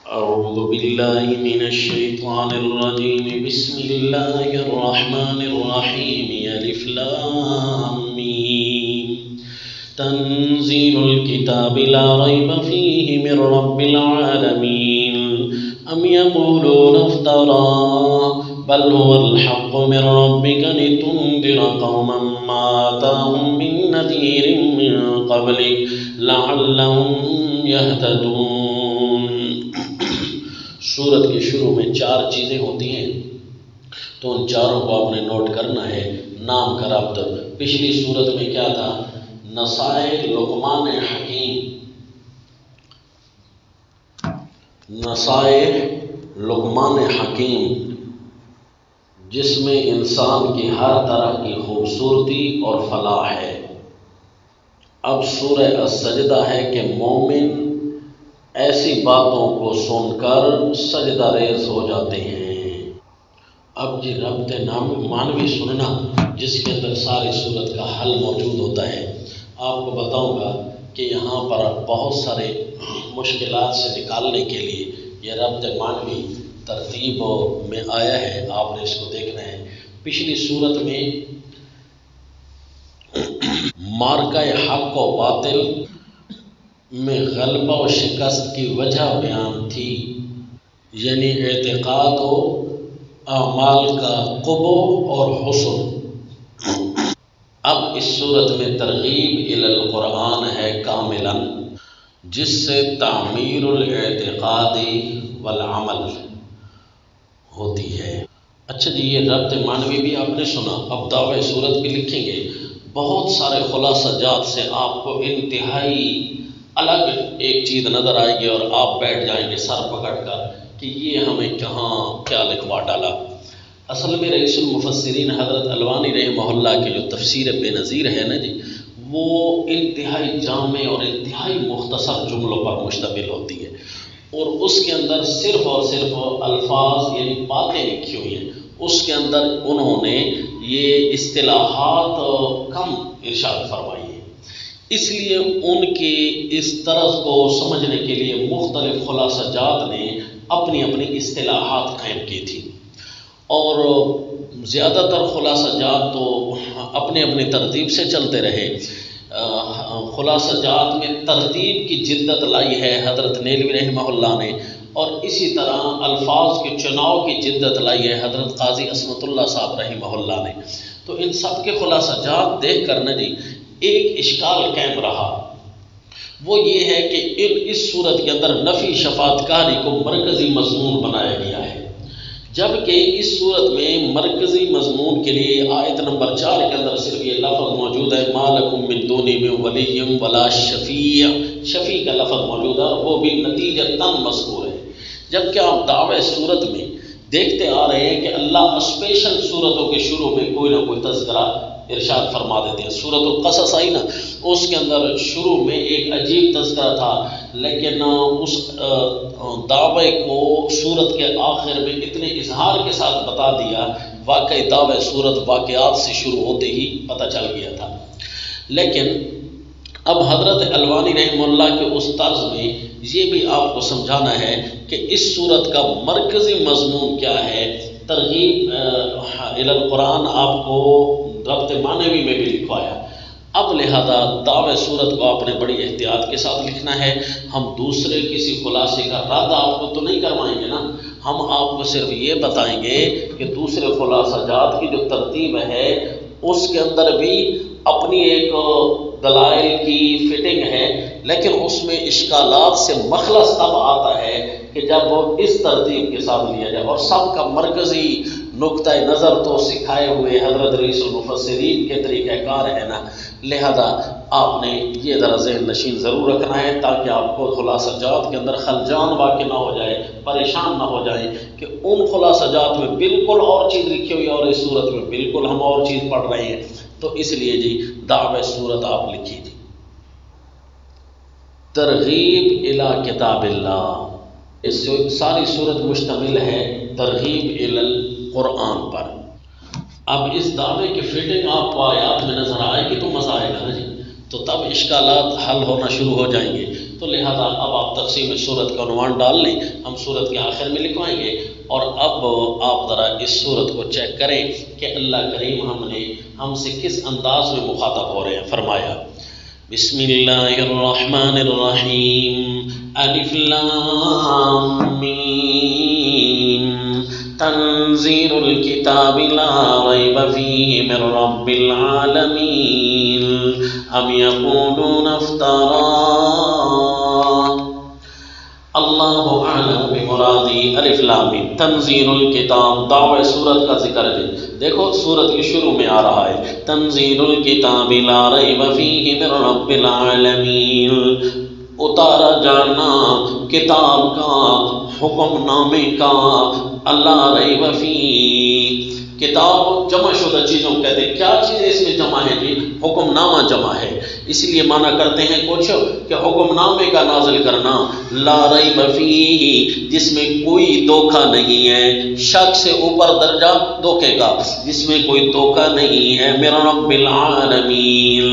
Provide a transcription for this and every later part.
أعوذ بالله من الشيطان الرجيم بسم الله الرحمن الرحيم ألف لام ميم تنزيل الكتاب لا ريب فيه من رب العالمين أم يقولون افتراه بل هو الحق من ربك لتنذر قوما ما آتاهم من نذير من قبلك لعلهم يهتدون۔ سورت کے شروع میں 4 چیزیں ہوتی ہیں تو ان چاروں کو آپ نے نوٹ کرنا ہے۔ نام کا ربط پچھلی سورت میں کیا تھا؟ نصائح لقمان حکیم، نصائح لقمان حکیم جس میں انسان کی ہر طرح کی خوبصورتی اور فلاح ہے۔ اب سورہ السجدہ ہے کہ مومن ایسی باتوں کو سن کر سجدہ ریز ہو جاتے ہیں۔ اب جی ربط معنوی سننا جس کے اندر ساری صورت کا حل موجود ہوتا ہے۔ آپ کو بتاؤں گا کہ یہاں پر بہت سارے مشکلات سے نکالنے کے لیے یہ ربط معنوی ترتیب میں آیا ہے، آپ نے اس کو دیکھنا ہے۔ پچھلی صورت میں مارکہ حق و باطل میں غلبہ و شکست کی وجہ بیان تھی، یعنی اعتقاد و اعمال کا قبح اور حسن۔ اب اس صورت میں ترغیب الی القرآن ہے کاملاً، جس سے تعمیر الاعتقاد والعمل ہوتی ہے۔ اچھا جی، یہ ربط معنوی بھی آپ نے سنا۔ اب دعوی صورت بھی لکھیں گے، بہت سارے خلاصہ جات سے آپ کو انتہائی الگ ایک چیز نظر آئے گی اور آپ بیٹھ جائیں گے سر پکڑ کر کہ یہ ہمیں کہاں کیا لکھوا ڈالا۔ اصل میں رئیس المفسرین حضرت الوانی رحمہ اللہ کی جو تفسیر بے نظیر ہے نا جی، وہ انتہائی جامع اور انتہائی مختصر جملوں پر مشتمل ہوتی ہے، اور اس کے اندر صرف اور صرف الفاظ یعنی باتیں لکھی ہوئی ہیں۔ اس کے اندر انہوں نے یہ اصطلاحات کم ارشاد فرمائی ہے، اس لیے ان کی اس طرز کو سمجھنے کے لیے مختلف خلاصہ جات نے اپنی اپنی اصطلاحات قائم کی تھی، اور زیادہ تر خلاصہ جات تو اپنی اپنی ترتیب سے چلتے رہے۔ خلاصہ جات میں ترتیب کی جدت لائی ہے حضرت نیلوی رحمہ اللہ نے، اور اسی طرح الفاظ کے چناؤ کی جدت لائی ہے حضرت قاضی عصمت اللہ صاحب رحمہ اللہ نے۔ تو ان سب کے خلاصہ جات دیکھ کر نا جی ایک اشکال قائم رہا، وہ یہ ہے کہ اس صورت کے اندر نفی شفاعت کاری کو مرکزی مضمون بنایا گیا ہے، جبکہ اس صورت میں مرکزی مضمون کے لیے آیت نمبر 4 کے اندر صرف یہ لفظ موجود ہے ما لکم من دونی من ولی ولا شفیع، شفیع کا لفظ موجود ہے، وہ بھی نتیجتاً مذکور ہے۔ جبکہ آپ دعوی صورت میں دیکھتے آ رہے ہیں کہ اللہ اسپیشل صورتوں کے شروع میں کوئی نہ کوئی تذکرہ ارشاد فرما دیتے ہیں۔ سورۃ القصص آئی نا، اس کے اندر شروع میں ایک عجیب تذکرہ تھا، لیکن اس دعوے کو سورت کے آخر میں اتنے اظہار کے ساتھ بتا دیا، واقعی دعوے سورت واقعات سے شروع ہوتے ہی پتہ چل گیا تھا۔ لیکن اب حضرت الوانی رحمہ اللہ کے اس طرز میں یہ بھی آپ کو سمجھانا ہے کہ اس صورت کا مرکزی مضمون کیا ہے۔ ترغیب الی القرآن آپ کو ربط معنوی میں بھی لکھوایا۔ اب لہذا دعوی صورت کو آپ نے بڑی احتیاط کے ساتھ لکھنا ہے۔ ہم دوسرے کسی خلاصے کا رد آپ کو تو نہیں کروائیں گے نا، ہم آپ کو صرف یہ بتائیں گے کہ دوسرے خلاصہ جات کی جو ترتیب ہے اس کے اندر بھی اپنی ایک دلائل کی فٹنگ ہے، لیکن اس میں اشکالات سے مخلص تب آتا ہے کہ جب وہ اس ترتیب کے ساتھ لیا جائے، اور سب کا مرکزی نقطہ نظر تو سکھائے ہوئے حضرت رئیس المفسرین کے طریقہ کار ہے نا۔ لہذا آپ نے یہ ذرا ذہن نشین ضرور رکھنا ہے تاکہ آپ کو خلاصہ جات کے اندر خلجان واقع نہ ہو جائے، پریشان نہ ہو جائیں کہ ان خلاصہ جات میں بالکل اور چیز لکھی ہوئی اور اس صورت میں بالکل ہم اور چیز پڑھ رہے ہیں۔ تو اس لیے جی دعوی صورت آپ لکھیے جی ترغیب الی کتاب اللہ۔ اس ساری صورت مشتمل ہے ترغیب الی القرآن پر۔ اب اس دعوے کی فٹنگ آپ کو آیات میں نظر آئے گی تو مزہ آئے گا نا جی، تو تب اشکالات حل ہونا شروع ہو جائیں گے۔ تو لہذا اب آپ تقسیم صورت کا عنوان ڈال لیں، ہم صورت کے آخر میں لکھوائیں گے۔ اور اب آپ ذرا اس صورت کو چیک کریں کہ اللہ کریم ہم سے کس انداز میں مخاطب ہو رہے ہیں۔ فرمایا بسم اللہ الرحمن الرحیم، الف لام میم، تنزیل الکتاب لا ریب فیہ من رب العالمین، ام یقولون افترا، اللہ اعلم بمرادی۔ الف لام میم تنزیل الکتاب، دعوی سورت کا ذکر ہے۔ دیکھو سورت کے شروع میں آ رہا ہے تنزیل الکتاب لا ریب فیہ من رب العالمین، اتارا جانا کتاب کا، حکم نامے کا، اللہ ریب فیہ، کتاب جمع شدہ چیزوں کو کہتے ہیں۔ کیا چیز اس میں جمع ہے جی؟ حکم نامہ جمع ہے، اس لیے معنی کرتے ہیں کچھ کہ حکم نامے کا نازل کرنا، لا ریب فیہ، جس میں کوئی دھوکہ نہیں ہے، شک سے اوپر درجہ دھوکے کا، جس میں کوئی دھوکہ نہیں ہے، من رب العالمین،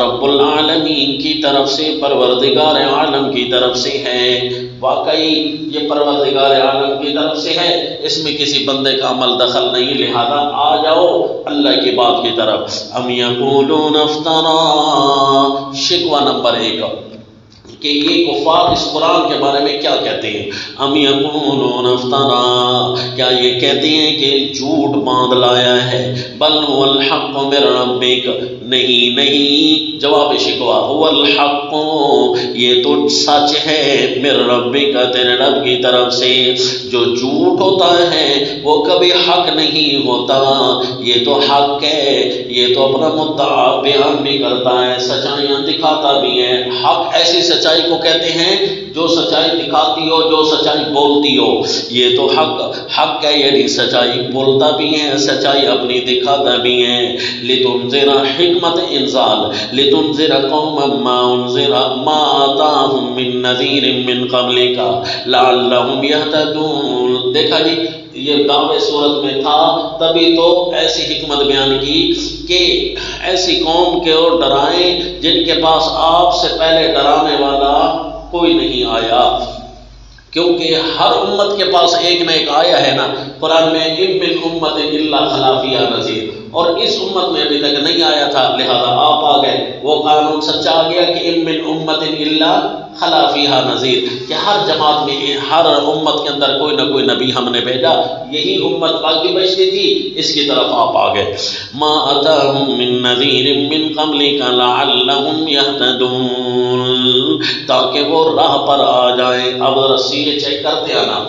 رب العالمین کی طرف سے، پروردگار عالم کی طرف سے ہے۔ واقعی یہ پروردگار عالم کی طرف سے ہے، اس میں کسی بندے کا عمل دخل نہیں، لہذا آ جاؤ اللہ کی بات کی طرف۔ ام یقولون افترا، شکوہ نمبر 1 کہ یہ کفار اس قرآن کے بارے میں کیا کہتے ہیں۔ ام یقولون افترا، کیا یہ کہتے ہیں کہ جھوٹ باندھ لایا ہے، بل هو الحق من ربک، نہیں، جواب شکوہ، هو الحق، یہ تو سچ ہے، من ربک، تیرے رب کی طرف سے۔ جو جھوٹ ہوتا ہے وہ کبھی حق نہیں ہوتا، یہ تو حق ہے، یہ تو اپنا مدعا بیان بھی کرتا ہے، سچائیاں دکھاتا بھی ہے۔ حق ایسی سچائی کو کہتے ہیں جو سچائی دکھاتی ہو، جو سچائی بولتی ہو، یہ تو حق ہے، یعنی سچائی بولتا بھی ہے، سچائی اپنی دکھاتا بھی ہے۔ لتنذر، حکمت انزال، لتنذر قوما ما آتاہم من نذیر من قبلک لعلہم یہتدون۔ دیکھا جی یہ دعوے صورت میں تھا، تبھی تو ایسی حکمت بیان کی کہ ایسی قوم کے اور ڈرائیں جن کے پاس آپ سے پہلے ڈرانے والا کوئی نہیں آیا، کیونکہ ہر امت کے پاس ایک نہ ایک آیا ہے نا قرآن میں، ان من امت الا خلا فیہا نذیر، اور اس امت میں ابھی تک نہیں آیا تھا، لہذا آپ آ گئے، وہ قانون سچا آ گیا کہ ان من امت الا خلا فیہا نذیر، کہ ہر جماعت میں، ہر امت کے اندر کوئی نہ کوئی نبی ہم نے بھیجا، یہی امت باقی بچتی تھی، اس کی طرف آپ آ گئے۔ ما اتاہم من نذیر من قبلک لعلہم یہتدون، تاکہ وہ راہ پر آ جائیں۔ اب رسیلے چیک کرتے آنا،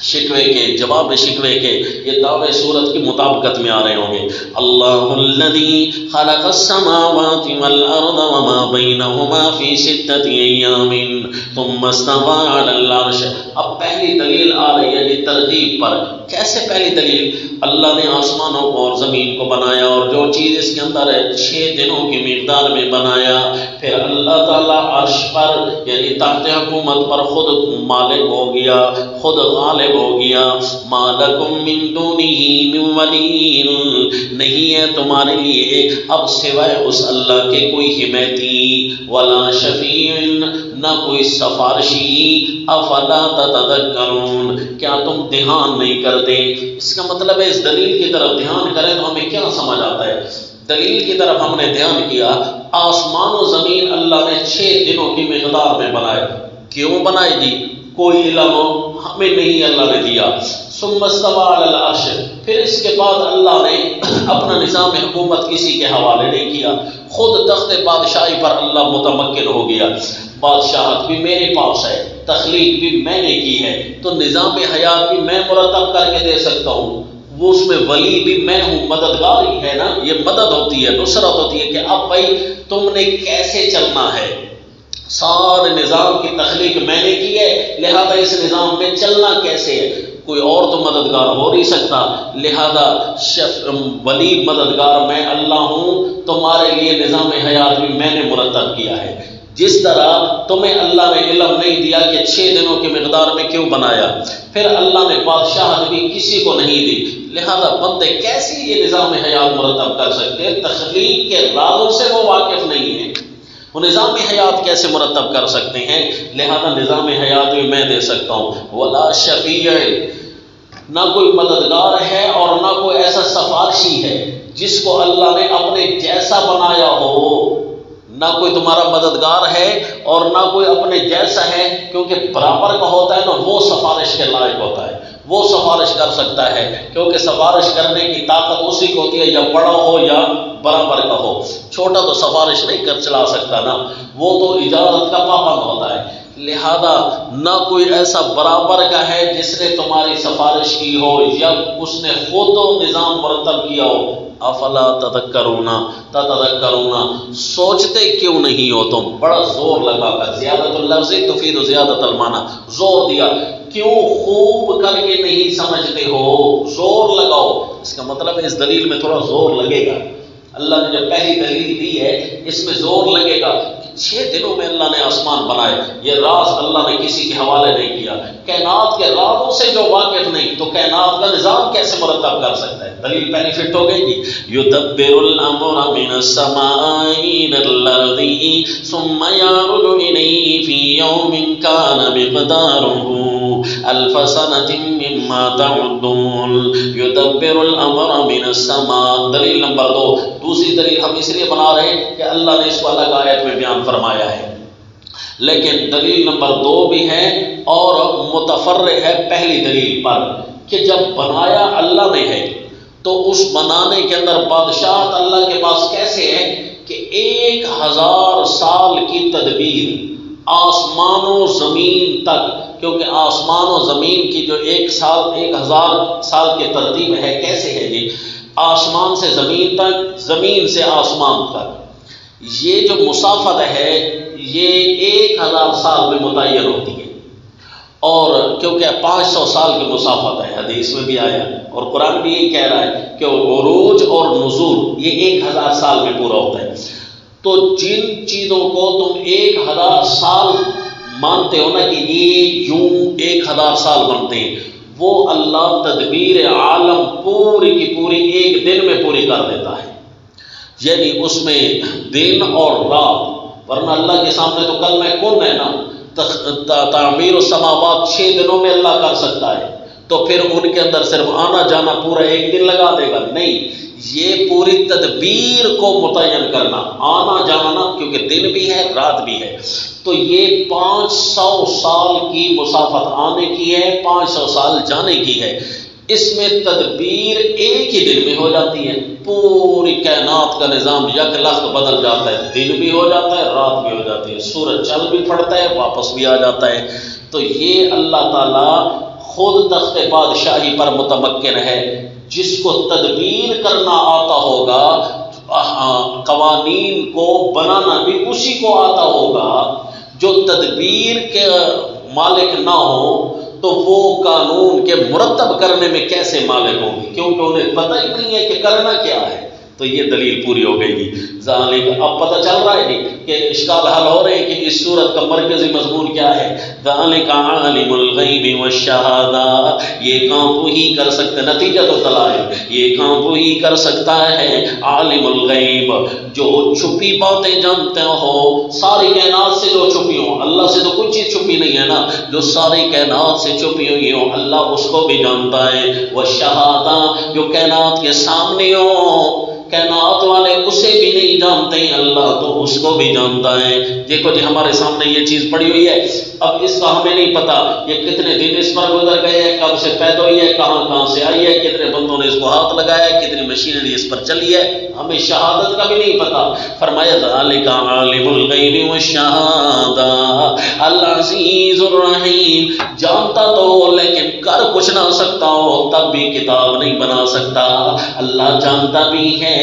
شکوے کے جواب شکوے کے یہ دعوے صورت کی مطابقت میں آ رہے ہوں گے۔ اللہ الذی خلق السماوات والارض وما بینہما فی 6 ایام ثم استوى علی العرش۔ اب پہلی دلیل آ رہی ہے یہ ترغیب پر۔ کیسے پہلی دلیل؟ اللہ نے آسمانوں کو اور زمین کو بنایا اور جو چیز اس کے اندر ہے 6 دنوں کی مقدار میں بنایا، پھر اللہ تعالیٰ عرش پر یعنی تحت حکومت پر خود مالک ہو گیا، خود غالب ہو گیا۔ ما لکم من دونہ من ولی، نہیں ہے تمہارے لیے اب سوائے اس اللہ کے کوئی حمایتی، ولا شفیع، نہ کوئی سفارشی، افلا تتذکرون، کیا تم دھیان نہیں کرتے؟ اس کا مطلب ہے اس دلیل کی طرف دھیان کریں تو ہمیں کیا سمجھ آتا ہے؟ دلیل کی طرف ہم نے دھیان کیا، آسمان و زمین اللہ نے 6 دنوں کی مقدار میں بنائے۔ کیوں بنائے جی؟ کوئی علم ہمیں نہیں اللہ نے دیا۔ ثم استوى علی العرش، پھر اس کے بعد اللہ نے اپنا نظام حکومت کسی کے حوالے نہیں کیا، خود تخت بادشاہی پر اللہ متمکن ہو گیا۔ بادشاہت بھی میرے پاس ہے، تخلیق بھی میں نے کی ہے، تو نظام حیات بھی میں مرتب کر کے دے سکتا ہوں، وہ اس میں ولی بھی میں ہوں، مددگار ہی ہے نا، یہ مدد ہوتی ہے، نصرت ہوتی ہے کہ اب بھائی تم نے کیسے چلنا ہے، سارے نظام کی تخلیق میں نے کی ہے، لہذا اس نظام میں چلنا کیسے ہے، کوئی اور تو مددگار ہو نہیں سکتا، لہذا ولی مددگار میں اللہ ہوں، تمہارے لیے نظام حیات بھی میں نے مرتب کیا ہے۔ جس طرح تمہیں اللہ نے علم نہیں دیا کہ 6 دنوں کی مقدار میں کیوں بنایا، پھر اللہ نے بادشاہت بھی کسی کو نہیں دی، لہذا بندے کیسے یہ نظام حیات مرتب کر سکتے؟ تخلیق کے رازوں سے وہ واقف نہیں ہے، وہ نظام حیات کیسے مرتب کر سکتے ہیں؟ لہذا نظام حیات بھی میں دے سکتا ہوں۔ ولا شفیع، نہ کوئی مددگار ہے اور نہ کوئی ایسا سفارشی ہے جس کو اللہ نے اپنے جیسا بنایا ہو۔ نہ کوئی تمہارا مددگار ہے اور نہ کوئی اپنے جیسا ہے، کیونکہ برابر کا ہوتا ہے نا وہ سفارش کے لائق ہوتا ہے، وہ سفارش کر سکتا ہے، کیونکہ سفارش کرنے کی طاقت اسی کو ہوتی ہے، یا بڑا ہو یا برابر کا ہو۔ چھوٹا تو سفارش نہیں کر چلا سکتا نا، وہ تو اجازت کا پابند ہوتا ہے۔ لہذا نہ کوئی ایسا برابر کا ہے جس نے تمہاری سفارش کی ہو یا اس نے خود نظام مرتب کیا ہو۔ افلا تذکرون، سوچتے کیوں نہیں ہو تم؟ بڑا زور لگا کر، زیادت اللفظ تفید زیادت المعنی، زور دیا، کیوں خوب کر کے نہیں سمجھتے ہو؟ زور لگاؤ، اس کا مطلب ہے اس دلیل میں تھوڑا زور لگے گا۔ اللہ نے جو پہلی دلیل دی ہے اس میں زور لگے گا کہ 6 دنوں میں اللہ نے آسمان بنائے، یہ راز اللہ نے کسی کے حوالے نہیں کیا۔ کائنات کے رازوں سے جو واقف نہیں تو کائنات کا نظام کیسے مرتب کر سکتا ہے؟ دلیل پہلی فٹ ہو گئی جی۔ یدبر الامر من السماء الى الارض ثم يعرج الیہ فی یوم کان مقدارہ الف سنۃ مما تعدون۔ یدبر الامر من السماء، دلیل نمبر 2۔ دوسری دلیل ہم اس لیے بنا رہے ہیں کہ اللہ نے اس کو الگ آیت میں بیان فرمایا ہے، لیکن دلیل نمبر 2 بھی ہے اور متفرع ہے پہلی دلیل پر کہ جب بنایا اللہ نے ہے تو اس بنانے کے اندر بادشاہت اللہ کے پاس کیسے ہے کہ 1000 سال کی تدبیر آسمان و زمین تک، کیونکہ آسمان و زمین کی جو 1000 سال کی ترتیب ہے کیسے ہے جی؟ آسمان سے زمین تک، زمین سے آسمان تک، یہ جو مسافت ہے یہ 1000 سال میں متعین ہوتی ہے، اور کیونکہ 500 سال کی مسافت ہے، حدیث میں بھی آیا اور قرآن بھی یہی کہہ رہا ہے کہ عروج اور نزول یہ 1000 سال میں پورا ہوتا ہے۔ تو جن چیزوں کو تم 1000 سال مانتے ہو نا کہ یہ یوں 1000 سال بنتے ہیں، وہ اللہ تدبیر عالم پوری کی پوری 1 دن میں پوری کر دیتا ہے، یعنی اس میں دن اور رات، ورنہ اللہ کے سامنے تو کلمہ کن ہے نا، تعمیر السماوات 6 دنوں میں اللہ کر سکتا ہے، تو پھر ان کے اندر صرف آنا جانا پورا 1 دن لگا دے گا؟ نہیں، یہ پوری تدبیر کو متعین کرنا، آنا جانا، کیونکہ دن بھی ہے رات بھی ہے، تو یہ 500 سال کی مسافت آنے کی ہے، 500 سال جانے کی ہے۔ اس میں تدبیر 1 ہی دن میں ہو جاتی ہے، پوری کائنات کا نظام یک لخت بدل جاتا ہے، دن بھی ہو جاتا ہے رات بھی ہو جاتی ہے، سورج چل بھی پڑتا ہے واپس بھی آ جاتا ہے۔ تو یہ اللہ تعالیٰ خود تخت بادشاہی پر متمکن ہے، جس کو تدبیر کرنا آتا ہوگا، قوانین کو بنانا بھی اسی کو آتا ہوگا۔ جو تدبیر کے مالک نہ ہو تو وہ قانون کے مرتب کرنے میں کیسے مالک ہوں گے؟ کیونکہ انہیں پتہ ہی نہیں ہے کہ کرنا کیا ہے۔ تو یہ دلیل پوری ہو گئی جی۔ ذالک، اب پتہ چل رہا ہے جی کہ اشکال حل ہو رہے ہیں کہ اس صورت کا مرکزی مضمون کیا ہے۔ ذالک عالم الغیب والشہادہ، یہ کام وہی کر سکتا ہے، نتیجہ تو دلائل، یہ کام وہی کر سکتا ہے عالم الغیب، جو چھپی باتیں جانتے ہو، ساری کائنات سے جو چھپی ہوں، اللہ سے تو کوئی چیز چھپی نہیں ہے نا، جو ساری کائنات سے چھپی ہوئی ہوں اللہ اس کو بھی جانتا ہے۔ والشہادہ، جو کائنات کے سامنے ہو، کائنات والے اسے بھی نہیں جانتے، اللہ تو اس کو بھی جانتا ہے۔ دیکھو جی ہمارے سامنے یہ چیز پڑی ہوئی ہے، اب اس کا ہمیں نہیں پتا یہ کتنے دن اس پر گزر گئے ہیں، کب سے پیدا ہوئی ہے، کہاں سے آئی ہے، کتنے بندوں نے اس کو ہاتھ لگایا ہے، کتنی مشینری اس پر چلی ہے، ہمیں شہادت کا بھی نہیں پتا۔ فرمایا ذالک عالم الغیب والشہادہ العزیز الرحیم، جانتا تو لیکن کر کچھ نہ سکتا ہو، تب بھی کتاب نہیں بنا سکتا۔ اللہ جانتا بھی ہے،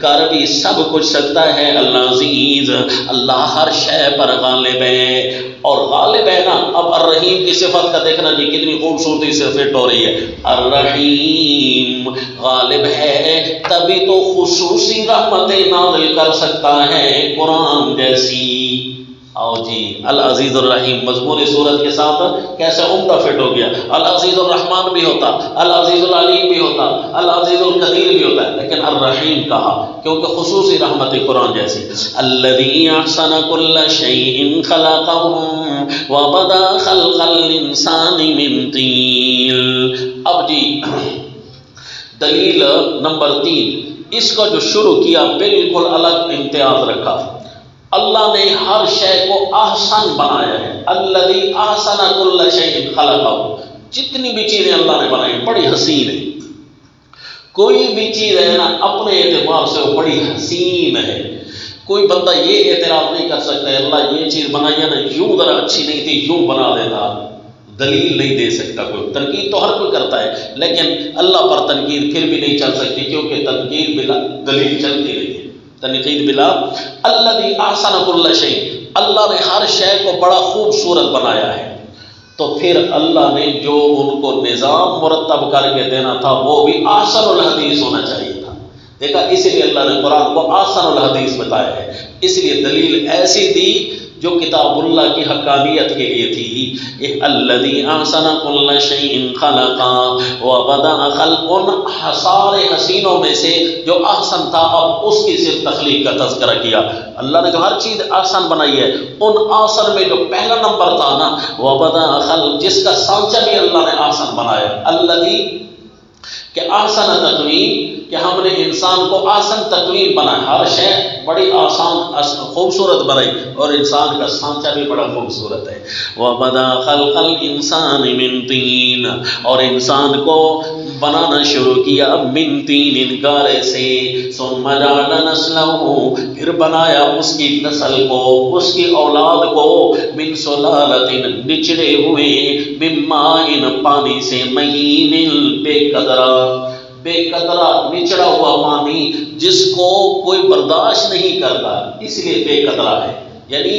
کر بھی سب کچھ سکتا ہے۔ اللہ عزیز، اللہ ہر شے پر غالب ہے، اور غالب ہے نا۔ اب الرحیم کی صفت کا دیکھنا جی کتنی خوبصورتی سے فٹ ہو رہی ہے۔ الرحیم غالب ہے، تبھی تو خصوصی رحمتیں نازل کر سکتا ہے، قرآن جیسی آؤ جی، العزیز الرحیم مضمون صورت کے ساتھ کیسے عمدہ فٹ ہو گیا. العزیز الرحمن بھی ہوتا، العزیز العلیم بھی ہوتا، العزیز القدیر بھی ہوتا ہے، لیکن الرحیم کہا کیونکہ خصوصی رحمت قرآن جیسی. الذی احسن کل شیء خلقہ وبدا خلق الانسان من طین. اب جی دلیل نمبر 3، اس کو جو شروع کیا بالکل الگ امتیاز رکھا. اللہ نے ہر شے کو احسن بنایا ہے. الذی احسن کل شیء خلقہ، جتنی بھی چیزیں اللہ نے بنائی بڑی حسین ہے. کوئی بھی چیز ہے نا اپنے اعتبار سے وہ بڑی حسین ہے. کوئی بندہ یہ اعتراف نہیں کر سکتا ہے اللہ یہ چیز بنائی ہے نا یوں ذرا اچھی نہیں تھی یوں بنا دیتا. دلیل نہیں دے سکتا کوئی. تنقید تو ہر کوئی کرتا ہے لیکن اللہ پر تنقید پھر بھی نہیں چل سکتی کیونکہ تنقید بلا دلیل چلتی نہیں ہے. تنقید بلا الذی احسن کل شیء، اللہ نے ہر شے کو بڑا خوبصورت بنایا ہے. تو پھر اللہ نے جو ان کو نظام مرتب کر کے دینا تھا وہ بھی احسن الحدیث ہونا چاہیے تھا. دیکھا اس لیے اللہ نے قرآن کو احسن الحدیث بتایا ہے. اس لیے دلیل ایسی دی جو کتاب اللہ کی حقانیت کے لیے تھی. الذی احسن کل شیء خلقا وبدأ خلق، سارے حسینوں میں سے جو احسن تھا اب اس کی صرف تخلیق کا تذکرہ کیا. اللہ نے جو ہر چیز احسن بنائی ہے ان احسن میں جو پہلا نمبر تھا نا وبدأ خلق، جس کا سانچہ بھی اللہ نے احسن بنایا. الذی کہ احسن تقویم، کہ ہم نے انسان کو احسن تقویم بنایا. ہر شے بڑی آسان خوبصورت بنائی اور انسان کا سانچہ بھی بڑا خوبصورت ہے. وَبَدَا خَلْقَ الْإِنسَانِ مِن طِينٍ، اور انسان کو بنانا شروع کیا من طین، انگارے سے. ثُمَّ جَعَلَ نَسْلَهُ، پھر بنایا اس کی نسل کو، اس کی اولاد کو. من سلالۃ، نچڑے ہوئے. من ماء، پانی سے. مہین، بے قدرہ، بے قدرہ نچڑا ہوا پانی جس کو کوئی برداشت نہیں کرتا اس لیے بے قدرہ ہے. یعنی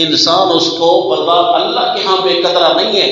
انسان اس کو برداشت، اللہ کے ہاں بے قدرہ نہیں ہے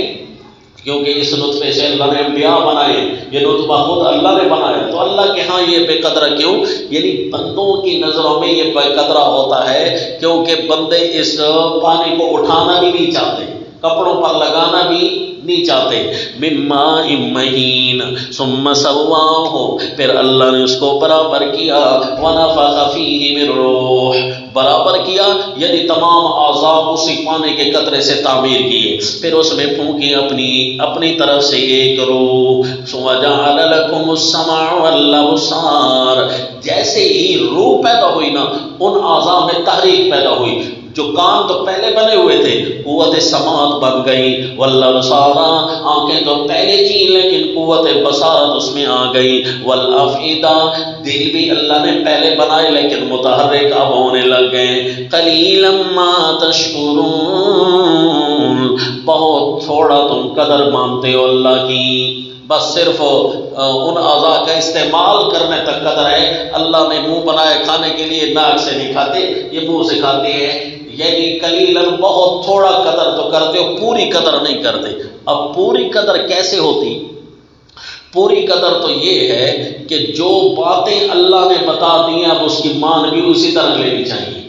کیونکہ اس نطفے سے اللہ نے انبیاء بنائے، یہ نطفہ خود اللہ نے بنایا. تو اللہ کے ہاں یہ بے قدرہ کیوں؟ یعنی بندوں کی نظروں میں یہ بے قدرہ ہوتا ہے کیونکہ بندے اس پانی کو اٹھانا بھی نہیں چاہتے، کپڑوں پر لگانا بھی نہیں چاہتے. من ماء مہین. ثم سواہ، پھر اللہ نے اس کو برابر کیا. ونفخ فیہ من روح، برابر کیا یعنی تمام اعضاء اسی پانی کے قطرے سے تعمیر کیے. پھر اس میں پھونکی اپنی طرف سے ایک روح. ثم جعل لکم السمع والابصار، جیسے ہی روح پیدا ہوئی نا ان اعضاء میں تحریک پیدا ہوئی. جو کان تو پہلے بنے ہوئے تھے قوت سماعت بن گئی. والابصار، آنکھیں تو پہلے تھی لیکن قوت بصارت اس میں آ گئی. والافئدہ، دل بھی اللہ نے پہلے بنائے لیکن متحرک اب ہونے لگ گئے. قلیلا ما تشکرون، بہت تھوڑا تم قدر مانتے ہو اللہ کی. بس صرف ان اعضاء کا استعمال کرنے تک قدر ہے. اللہ نے منہ بنائے کھانے کے لیے، ناک سے نہیں کھاتے، یہ منہ سے کھاتے ہیں. یعنی قلیلاً بہت تھوڑا قدر تو کرتے ہو، پوری قدر نہیں کرتے. اب پوری قدر کیسے ہوتی؟ پوری قدر تو یہ ہے کہ جو باتیں اللہ نے بتا دی اب اس کی مان بھی اسی طرح لینی چاہیے.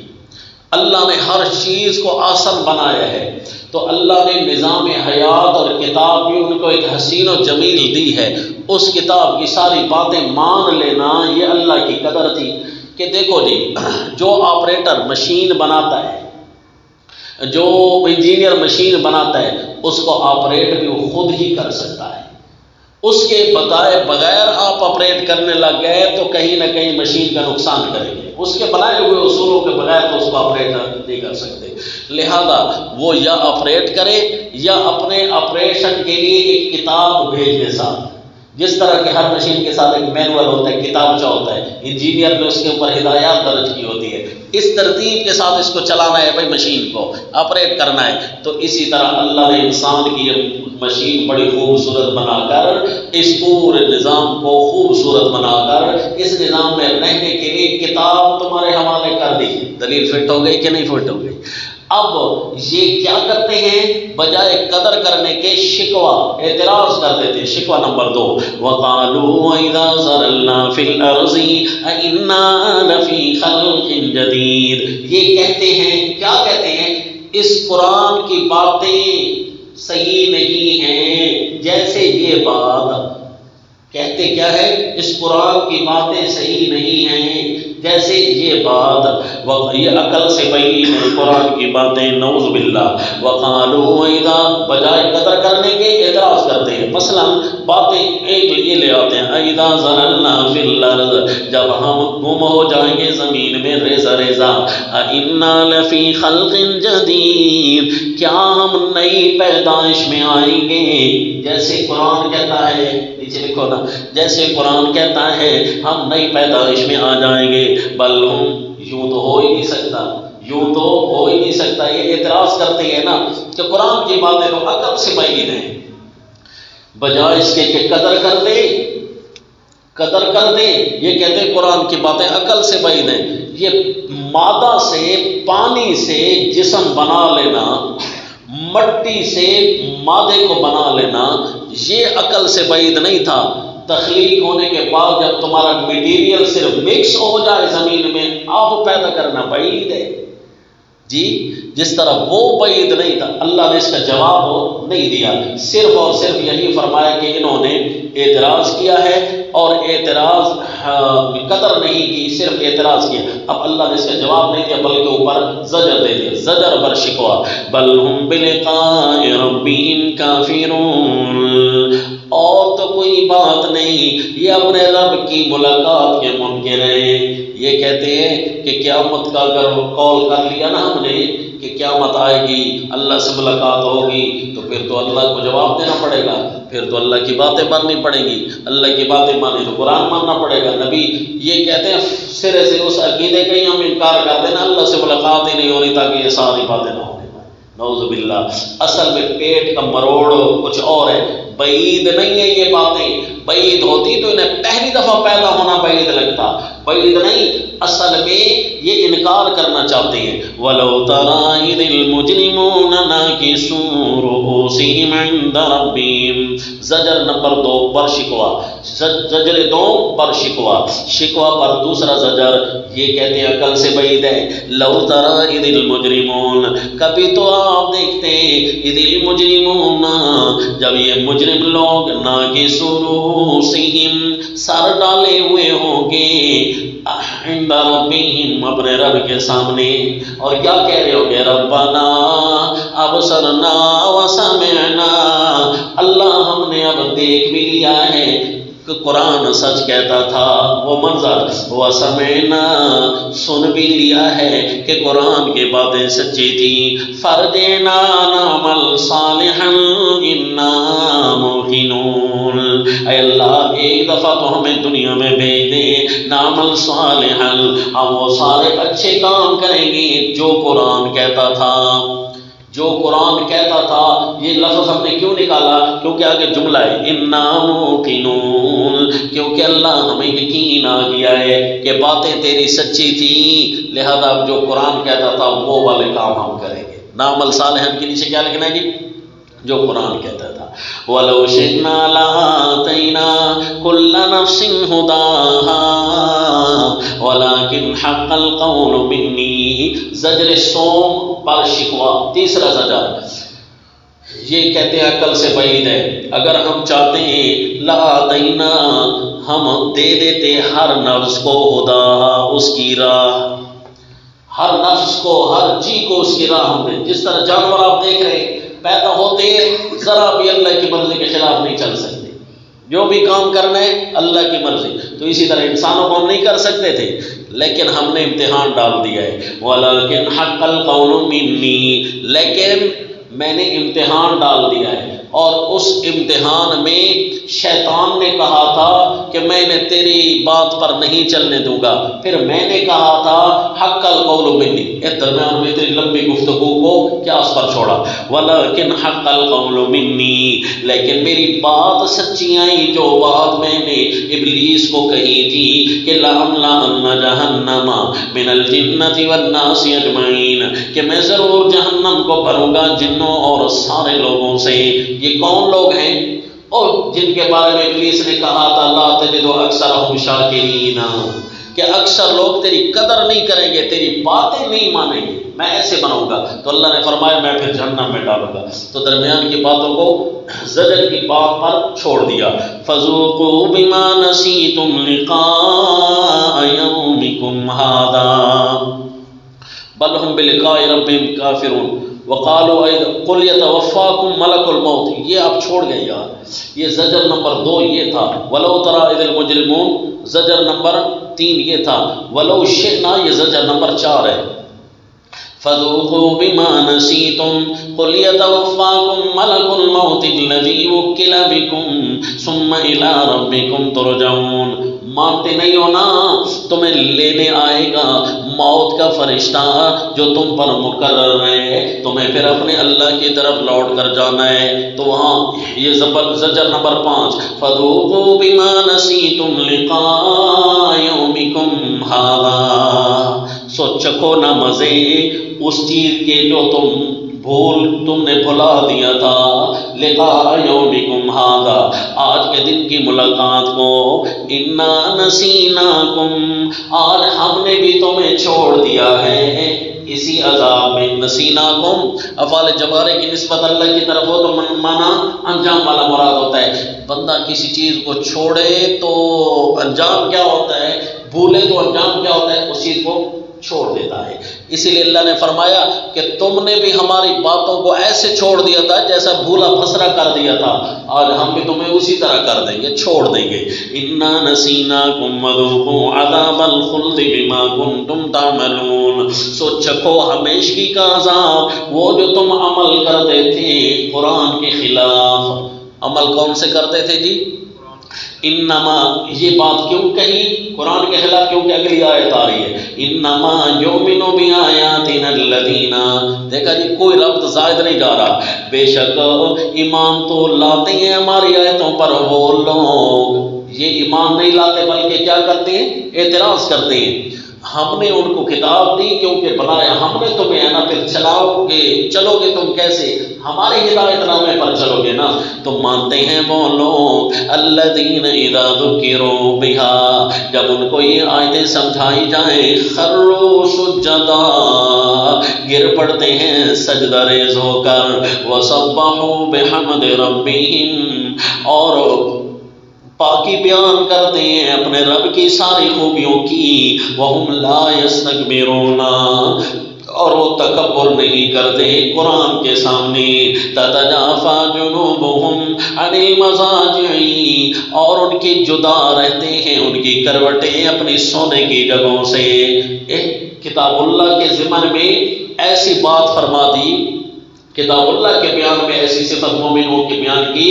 اللہ نے ہر چیز کو آسان بنایا ہے تو اللہ نے نظام حیات اور کتاب بھی ان کو ایک حسین و جمیل دی ہے. اس کتاب کی ساری باتیں مان لینا یہ اللہ کی قدر تھی. کہ دیکھو جی، جو آپریٹر مشین بناتا ہے، جو انجینئر مشین بناتا ہے، اس کو آپریٹ بھی وہ خود ہی کر سکتا ہے. اس کے بتائے بغیر آپ آپریٹ کرنے لگ گئے تو کہیں نہ کہیں مشین کا نقصان کریں گے. اس کے بنائے ہوئے اصولوں کے بغیر تو اس کو آپریٹ نہیں کر سکتے. لہذا وہ یا آپریٹ کرے یا اپنے آپریشن کے لیے ایک کتاب بھیجنے ساتھ، جس طرح کہ ہر مشین کے ساتھ ایک مینول ہوتا ہے، کتابچہ ہوتا ہے، انجینئر نے اس کے اوپر ہدایات درج کی ہوتی ہے، اس ترتیب کے ساتھ اس کو چلانا ہے بھائی، مشین کو آپریٹ کرنا ہے. تو اسی طرح اللہ نے انسان کی مشین بڑی خوبصورت بنا کر، اس پورے نظام کو خوبصورت بنا کر، اس نظام میں رہنے کے لیے کتاب تمہارے حوالے کر دی. دلیل فٹ ہو گئی کہ نہیں فٹ ہو گئی؟ اب یہ کیا کرتے ہیں؟ بجائے قدر کرنے کے شکوہ، اعتراض کر دیتے. شکوہ نمبر 2، وَقَالُوا وَإِذَا زَلَلْنَا فِي الْأَرْضِ أَإِنَّا لَفِي خَلْقٍ جَدِيدٍ. یہ کہتے ہیں، کیا کہتے ہیں؟ اس قرآن کی باتیں صحیح نہیں ہیں، جیسے یہ بات کہتے کیا ہے، اس قرآن کی باتیں صحیح نہیں ہیں جیسے یہ بات، یہ عقل سے بعید ہے قرآن کی باتیں، نعوذ باللہ۔ وقالوا اذا، بجائے قدر کرنے کے اعتراض کرتے ہیں، مثلا باتیں ایک یہ لے آتے ہیں، اذا ضللنا فی الارض، جب ہم گم ہو جائیں گے زمین میں ریزہ ریزہ، انا لفی خلق جدید، کیا ہم نئی پیدائش میں آئیں گے، جیسے قرآن کہتا ہے، نیچے لکھو نا، جیسے قرآن کہتا ہے ہم نئی پیدائش میں آ جائیں گے، بل ہم، یوں تو ہو ہی نہیں سکتا، یوں تو ہو ہی نہیں سکتا، یہ اعتراض کرتے ہیں نا کہ قرآن کی باتیں تو عقل سے بعید ہیں، بجائے اس کے کہ قدر کر دے، قدر کر دے، یہ کہتے ہیں قرآن کی باتیں عقل سے بعید ہیں۔ یہ مادہ سے، پانی سے جسم بنا لینا، مٹی سے مادے کو بنا لینا، یہ عقل سے بعید نہیں تھا۔ تخلیق ہونے کے بعد جب تمہارا میٹیریل صرف مکس ہو جائے زمین میں، آپ پیدا کرنا بعید ہے جی، جس طرح وہ بعید نہیں تھا۔ اللہ نے اس کا جواب نہیں دیا، صرف اور صرف یہی فرمایا کہ انہوں نے اعتراض کیا ہے، اور اعتراض قدر نہیں کی، صرف اعتراض کیا۔ اب اللہ نے اس کا جواب نہیں دیا بلکہ اوپر زجر دے دیا، زجر بر شکوا، بل ہم بلقاء ربہم کافرون، اور تو کوئی بات نہیں، یہ اپنے رب کی ملاقات کے منکر ہیں۔ یہ کہتے ہیں کہ قیامت کا اگر قول کر لیا نا ہم نے کہ قیامت آئے گی، اللہ سے ملاقات ہوگی، تو پھر تو اللہ کو جواب دینا پڑے گا، پھر تو اللہ کی باتیں ماننی پڑیں گی، اللہ کی باتیں مانی تو قرآن ماننا پڑے گا۔ نبی یہ کہتے ہیں سرے سے اس عقیدے کا ہی ہم انکار کر دینا، اللہ سے ملاقات ہی نہیں ہو رہی تاکہ یہ ساری باتیں نہ ہوں، نعوذ باللہ۔ اصل میں پیٹ کا مروڑ کچھ اور ہے، بعید نہیں ہے یہ باتیں، بعید ہوتی تو انہیں پہلی دفعہ پیدا ہونا بعید لگتا، بعید نہیں، اصل میں یہ انکار کرنا چاہتے ہیں۔ وَلَوْ تَرَىٰ إِذِ الْمُجْرِمُونَ نَاكِسُو رُءُوسِهِمْ عِندَ رَبِّهِمْ، زجر نمبر 2 پر شکوا، زجر 2 پر شکوا، شکوا پر دوسرا زجر، یہ کہتے ہیں عقل سے بعید ہے۔ لَوْ تَرَىٰ إِذِ الْمُجْرِمُونَ، کبھی تو آپ دیکھتے ہیں، إِذِ الْمُجْرِمُونَ، جب یہ مجرم لوگ، نَاكِسُو رُءُوسِهِمْ، سر ڈالے ہوئے ہوں گے، عند ربہم، اپنے رب کے سامنے، اور کیا کہہ رہے ہو گے، ربنا ابصرنا وسمعنا، اللہ ہم نے اب دیکھ بھی لیا ہے کہ قرآن سچ کہتا تھا، وہ منظر، وسمعنا، سن بھی لیا ہے کہ قرآن کی باتیں سچی تھی، فرجنا نعمل صالحا انا موقنون، اے اللہ ایک دفعہ تو ہمیں دنیا میں بھیج دے، نعمل صالحا، ہم وہ سارے اچھے کام کریں گے جو قرآن کہتا تھا، جو قرآن کہتا تھا۔ یہ لفظ ہم نے کیوں نکالا؟ کیونکہ آگے جملہ ہے انا موقنون، کیونکہ اللہ ہمیں یقین آ گیا ہے کہ باتیں تیری سچی تھی، لہذا اب جو قرآن کہتا تھا وہ والے کام ہم کریں گے۔ نعمل صالحا کے نیچے کیا لکھنا ہے جی؟ جو قرآن کہتا تھا۔ وَلَوْ شِئْنَا لَآتَيْنَا كُلَّ نَفْسٍ هُدَاهَا وَلَكِنْ حَقَّ الْقَوْلُ مِنِّي، زجر صوم پر شکوا، تیسرا زجر، یہ کہتے ہیں عقل سے بعید ہے۔ اگر ہم چاہتے ہیں، لَآتَيْنَا، ہم دے دیتے ہر نفس کو، ہداہا، اس کی راہ، ہر نفس کو، ہر جی کو اس کی راہ ہم دیں۔ جس طرح جانور آپ دیکھ رہے ہیں پیدا ہوتے ذرا بھی اللہ کی مرضی کے خلاف نہیں چل سکتے، جو بھی کام کرنا ہے اللہ کی مرضی، تو اسی طرح انسانوں کو ہم نہیں کر سکتے تھے، لیکن ہم نے امتحان ڈال دیا ہے۔ وَلَكِنْ حَقَّ الْقَوْلُ مِنِّي، لیکن میں نے امتحان ڈال دیا ہے، اور اس امتحان میں شیطان نے کہا تھا کہ میں نے تیری بات پر نہیں چلنے دوں گا، پھر میں نے کہا تھا حق القول منی، اس درمیان میں اتنی لمبی گفتگو کو کیا اس پر چھوڑا، ولیکن حق القول منی، لیکن میری بات سچی آئی، جو بات میں نے ابلیس کو کہی تھی کہ لَأَمْلَأَنَّ جَهَنَّمَ مِنَ الْجِنَّةِ وَالنَّاسِ أَجْمَعِينَ، کہ میں ضرور جہنم کو بھروں گا جنوں اور سارے لوگوں سے۔ یہ کون لوگ ہیں؟ اور جن کے بارے میں ابلیس نے کہا تھا لا تجد اکثرهم شاکرین، کہ اکثر لوگ تیری قدر نہیں کریں گے، تیری باتیں نہیں مانیں گے، میں ایسے بناؤں گا۔ تو اللہ نے فرمایا میں پھر جہنم میں ڈالوں گا۔ تو درمیان کی باتوں کو زجر کی بات پر چھوڑ دیا۔ فذوقوا بما نسیتم لقاء یومکم ھذا بل هم بلقاء ربهم کافرون وقالوا قل یتوفاکم ملک الموت۔ یہ آپ چھوڑ گئے یار، یہ زجر نمبر 2 یہ تھا، ولو تری اذ المجرمون زجر نمبر 3 یہ تھا، ولو شئنا یہ زجر نمبر 4 ہے۔ فذوقوا بما نسیتم قل یتوفاکم ملک الموت الذی وکل بکم ثم الی ربکم ترجعون۔ مانتے نہیں ہو نا، تمہیں لینے آئے گا موت کا فرشتہ جو تم پر مقرر ہے، تمہیں پھر اپنے اللہ کی طرف لوٹ کر جانا ہے۔ تو وہاں یہ زجر نمبر 5 فذوقوا بما نسیتم لقاء یومکم ھذا، سو چکھو نہ مزے اس چیز کے جو تم نے بھلا دیا تھا، لقاء یومکم ھذا آج کے دن کی ملاقات کو، انا نسیناکم آج ہم نے بھی تمہیں چھوڑ دیا ہے اسی عذاب میں۔ نسیناکم افعال جبارے کی نسبت اللہ کی طرف ہو تو مانا انجام والا مراد ہوتا ہے۔ بندہ کسی چیز کو چھوڑے تو انجام کیا ہوتا ہے، بھولے تو انجام کیا ہوتا ہے، اس چیز کو چھوڑ دیتا ہے۔ اسی لیے اللہ نے فرمایا کہ تم نے بھی ہماری باتوں کو ایسے چھوڑ دیا تھا جیسا بھولا پھسرا کر دیا تھا، آج ہم بھی تمہیں اسی طرح کر دیں گے، چھوڑ دیں گے۔ انا نسیناکم وذوقوا عذاب الخلد بما کنتم تعملون، سو چکھو ہمیشگی کا عذاب وہ جو تم عمل کرتے تھے قرآن کے خلاف۔ عمل کون سے کرتے تھے جی؟ انما، یہ بات کیوں کہی قرآن کے خلاف؟ کیونکہ اگلی آیت آ رہی ہے انما یؤمن بآیاتنا الذین، دیکھا جی کوئی لفظ زائد نہیں جا رہا، بے شک ایمان تو لاتے ہیں ہماری آیتوں پر وہ لوگ، یہ ایمان نہیں لاتے بلکہ کیا کرتے ہیں، اعتراض کرتے ہیں۔ ہم نے ان کو کتاب دی کیونکہ بنایا ہم نے تمہیں ہے نا، پھر چلو گے تم کیسے، ہمارے ہدایت نامے پر چلو گے نا۔ تو مانتے ہیں وہ لوگ الذین اذا ذکروا بہا، جب ان کو یہ آیتیں سمجھائی جائیں، خروا سجدا گر پڑتے ہیں سجدہ ریز ہو کر، وسبحوا بحمد ربہم اور پاکی بیان کرتے ہیں اپنے رب کی ساری خوبیوں کی، وہم لا یستکبرون اور وہ تکبر نہیں کرتے قرآن کے سامنے، تتجافا جنوبہم عن المضاجع اور ان کی جدا رہتے ہیں ان کی کروٹیں اپنی سونے کی جگہوں سے۔ کتاب اللہ کے ضمن میں ایسی بات فرما دی، کتاب اللہ کے بیان میں ایسی صفت مومنوں کی بیان کی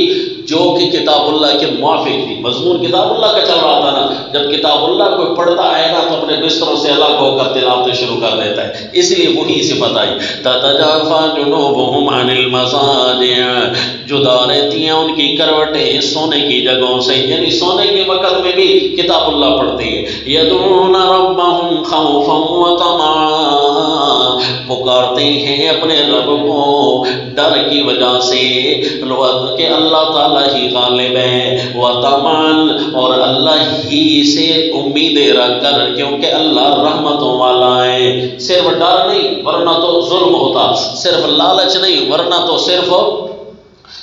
جو کہ کتاب اللہ کے موافق تھی۔ مضمون کتاب اللہ کا چل رہا تھا نا، جب کتاب اللہ کوئی پڑھتا ہے نا تو اپنے بستروں سے الگ ہو کر تلاوت شروع کر دیتا ہے، اس لیے وہی صفت آئی تتجافا جنوبہم عن المضاجع، جدا رہتی ہیں ان کی کروٹیں سونے کی جگہوں سے، یعنی سونے کے وقت میں بھی کتاب اللہ پڑھتی ہے۔ یدعون ربہم خوفا وطمعا، پکارتے ہیں اپنے رب کو ڈر کی وجہ سے کہ اللہ تعالیٰ ہی غالب ہے، وطمعا اور اللہ ہی سے امیدیں رکھ کر، کیونکہ اللہ رحمتوں والا ہے۔ صرف ڈر نہیں ورنہ تو ظلم ہوتا، صرف لالچ نہیں ورنہ تو صرف اور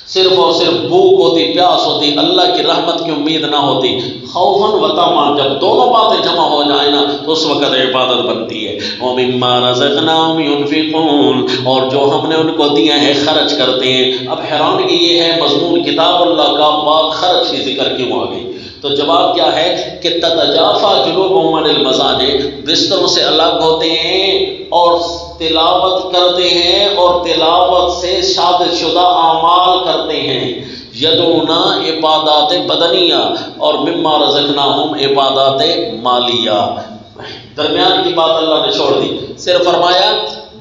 صرف بھوک ہوتی، پیاس ہوتی، اللہ کی رحمت کی امید نہ ہوتی۔ خوفاً و طمعاً جب دونوں باتیں جمع ہو جائیں نا تو اس وقت عبادت بنتی ہے۔ وَمِمَّا رَزَقْنَاهُمْ يُنْفِقُونَ اور جو ہم نے ان کو دیا ہے خرچ کرتے ہیں۔ اب حیرانگی یہ ہے مضمون کتاب اللہ کا بعد خرچ کی ذکر کیوں آ گئی؟ تو جواب کیا ہے کہ تتجافا جنوبہم عن المضاجع، بستروں سے الگ ہوتے ہیں اور تلاوت کرتے ہیں اور تلاوت سے شادت شدہ اعمال کرتے ہیں۔ یدعونا عبادات بدنیہ اور مما رزقناہم عبادات مالیہ۔ درمیان کی بات اللہ نے چھوڑ دی، صرف فرمایا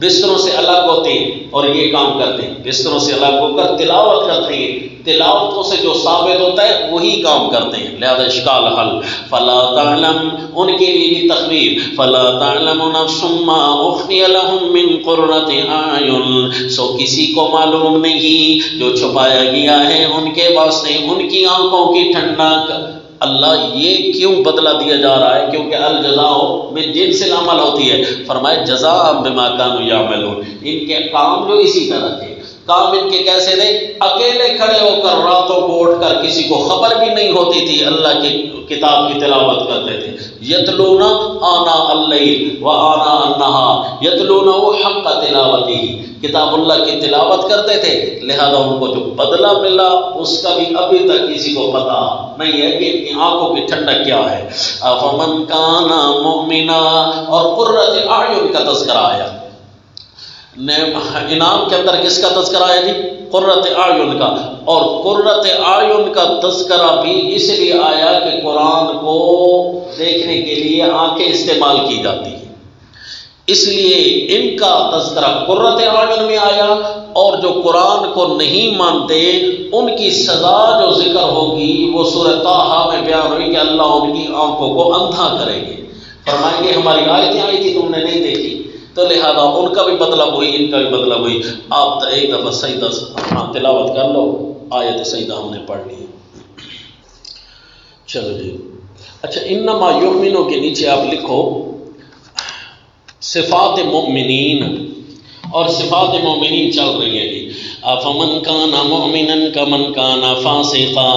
بستروں سے الگ ہوتے ہیں اور یہ کام کرتے ہیں، بستروں سے الگ ہو کر تلاوت کرتے ہیں، تلاوتوں سے جو ثابت ہوتا ہے وہی کام کرتے ہیں، لہذا اشکال حل۔ فلا تعلم ان کے لیے بھی تخویف، فلا تعلم نفس ما اخفی لهم من قرۃ اعین، سو کسی کو معلوم نہیں جو چھپایا گیا ہے ان کے واسطے ان کی آنکھوں کی ٹھنڈک، اللہ یہ کیوں بدلہ دیا جا رہا ہے؟ کیونکہ الجزاء من جنس العمل ہوتی ہے۔ فرمائے جزاء بما كانوا يعملون، ان کے کام جو اسی طرح تھے۔ کام ان کے کیسے تھے؟ اکیلے کھڑے ہو کر راتوں کو اٹھ کر، کسی کو خبر بھی نہیں ہوتی تھی، اللہ کی کتاب کی تلاوت کرتے تھے۔ یتلون آناء اللیل و آناء النہار یتلونہ حق تلاوتہ، کتاب اللہ کی تلاوت کرتے تھے، لہذا ان کو جو بدلہ ملا اس کا بھی ابھی تک کسی کو پتا نہیں ہے کہ ان کی آنکھوں کی ٹھنڈک کیا ہے۔ فمن کان مؤمنا، اور قرۃ اعین کا تذکرہ آیا، انعام کے اندر کس کا تذکرہ ہے جی؟ قرۃ اعین کا۔ اور قرۃ اعین کا تذکرہ بھی اس لیے آیا کہ قرآن کو دیکھنے کے لیے آنکھیں استعمال کی جاتی ہیں، اس لیے ان کا تذکرہ قرۃ اعین میں آیا۔ اور جو قرآن کو نہیں مانتے ان کی سزا جو ذکر ہوگی وہ سورہ طٰہٰ میں بیان ہوئی کہ اللہ ان کی آنکھوں کو اندھا کریں گے، فرمائیں گے ہماری آیتیں آئی تھی تم نے نہیں دیکھی، تو لہذا ان کا بھی بدلہ ہوئی، ان کا بھی بدلہ ہوئی۔ آپ ایک دفعہ سجدہ تلاوت کر لو، آیت سجدہ ہم نے پڑھ لی۔ چلو جی، اچھا، انما یؤمنون کے نیچے آپ لکھو صفات مومنین، اور صفات مومنین چل رہی ہیں جی۔ فمن کان مؤمنا کمن کان فاسقا،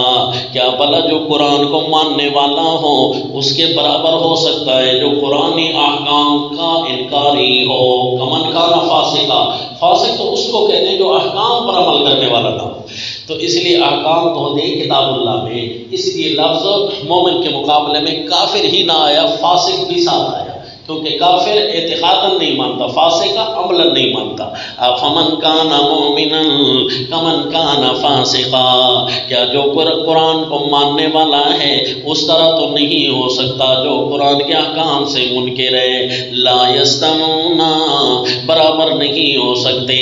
کیا بھلا جو قرآن کو ماننے والا ہو اس کے برابر ہو سکتا ہے جو قرآنی احکام کا انکاری ہو؟ کمن کان فاسقا، فاسق تو اس کو کہتے ہیں جو احکام پر عمل کرنے والا نہ ہو، تو اس لیے احکام تو ہوتے ہیں کتاب اللہ میں، اس لیے لفظ مومن کے مقابلے میں کافر ہی نہ آیا، فاسق بھی ساتھ آیا، کیونکہ کافر اعتقاداً نہیں مانتا، فاسقہ عملاً نہیں مانتا۔ فمن کان مومنا کمن کان فاسقا، کیا جو قرآن کو ماننے والا ہے اس طرح تو نہیں ہو سکتا جو قرآن کے احکام سے منکر ہے۔ لا یستوون، برابر نہیں ہو سکتے،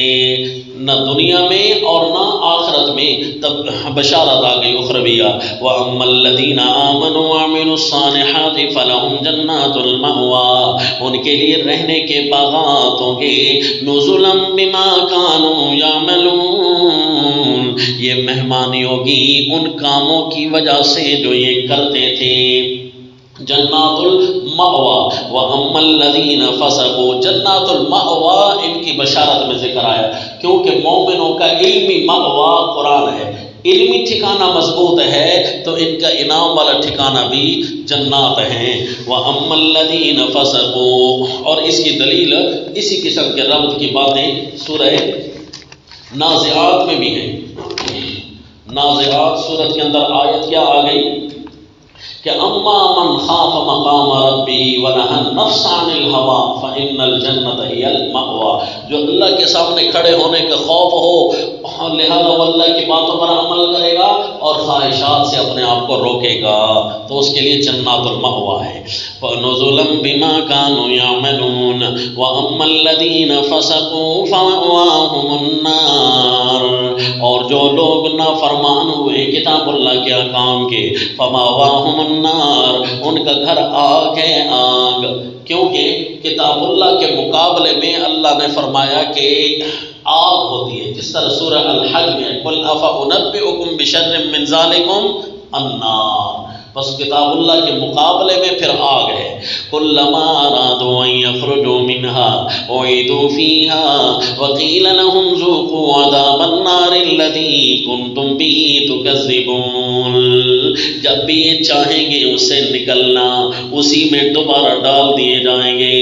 نہ دنیا میں اور نہ آخرت میں۔ تب بشارت آ گئی اخرویہ، وَأَمَّا الَّذِينَ آمَنُوا وَعَمِلُوا الصَّالِحَاتِ فَلَهُمْ جَنَّاتُ الْمَأْوَىٰ، ان کے لیے رہنے کے باغات ہوں گے، نُزُلًا بِمَا كَانُوا يَعْمَلُونَ، یہ مہمانی ہوگی ان کاموں کی وجہ سے جو یہ کرتے تھے۔ جنات المأویٰ وَأَمَّا الَّذِينَ فَسَقُوا، جنات المأویٰ ان کی بشارت میں ذکر آیا، کیونکہ مومنوں کا علمی مأویٰ قرآن ہے، علمی ٹھکانہ مضبوط ہے، تو ان کا انعام والا ٹھکانہ بھی جنات ہیں۔ وَأَمَّا الَّذِينَ فَسَقُوا، اور اس کی دلیل اسی قسم کے ربط کی باتیں سورہ نازعات میں بھی ہیں۔ نازعات سورت کے اندر آیت کیا آ گئی کہ اما من خاف مقام ربی ونہى النفس عن الہوى فإن الجنة هي المأوى، جو اللہ کے سامنے کھڑے ہونے کا خوف ہو، لہذا وہ اللہ کی باتوں پر عمل کرے گا اور خواہشات سے اپنے آپ کو روکے گا، تو اس کے لیے جنات المأویٰ ہے۔ فَنُزُلًا بِمَا كَانُوا يَعْمَلُونَ وَأَمَّا الَّذِينَ فَسَقُوا فَمَأْوَاهُمُ النَّارُ، اور جو لوگ نافرمان ہوئے کتاب اللہ کے احکام کے، فَمَأْوَاهُمُ النَّارُ، ان کا گھر آگ ہے، آگ، کیونکہ کتاب اللہ کے مقابلے میں اللہ نے فرمایا کہ آگ ہوتی ہے، جس طرح سورہ الحج میں قُلْ أَفَأُنَبِّئُكُم بِشَرٍّ مِّن ذَلِكُمْ النَّارُ، بس کتاب اللہ کے مقابلے میں پھر آگ ہے۔ كُلَّمَا أَرَادُوا أَن يَخْرُجُوا مِنْهَا أُعِيدُوا فِيهَا وَقِيلَ لَهُمْ ذُوقُوا عَذَابَ النَّارِ الَّذِي كُنتُم بِهِ تُكَذِّبُونَ، جب بھی یہ چاہیں گے اس سے نکلنا اسی میں دوبارہ ڈال دیے جائیں گے۔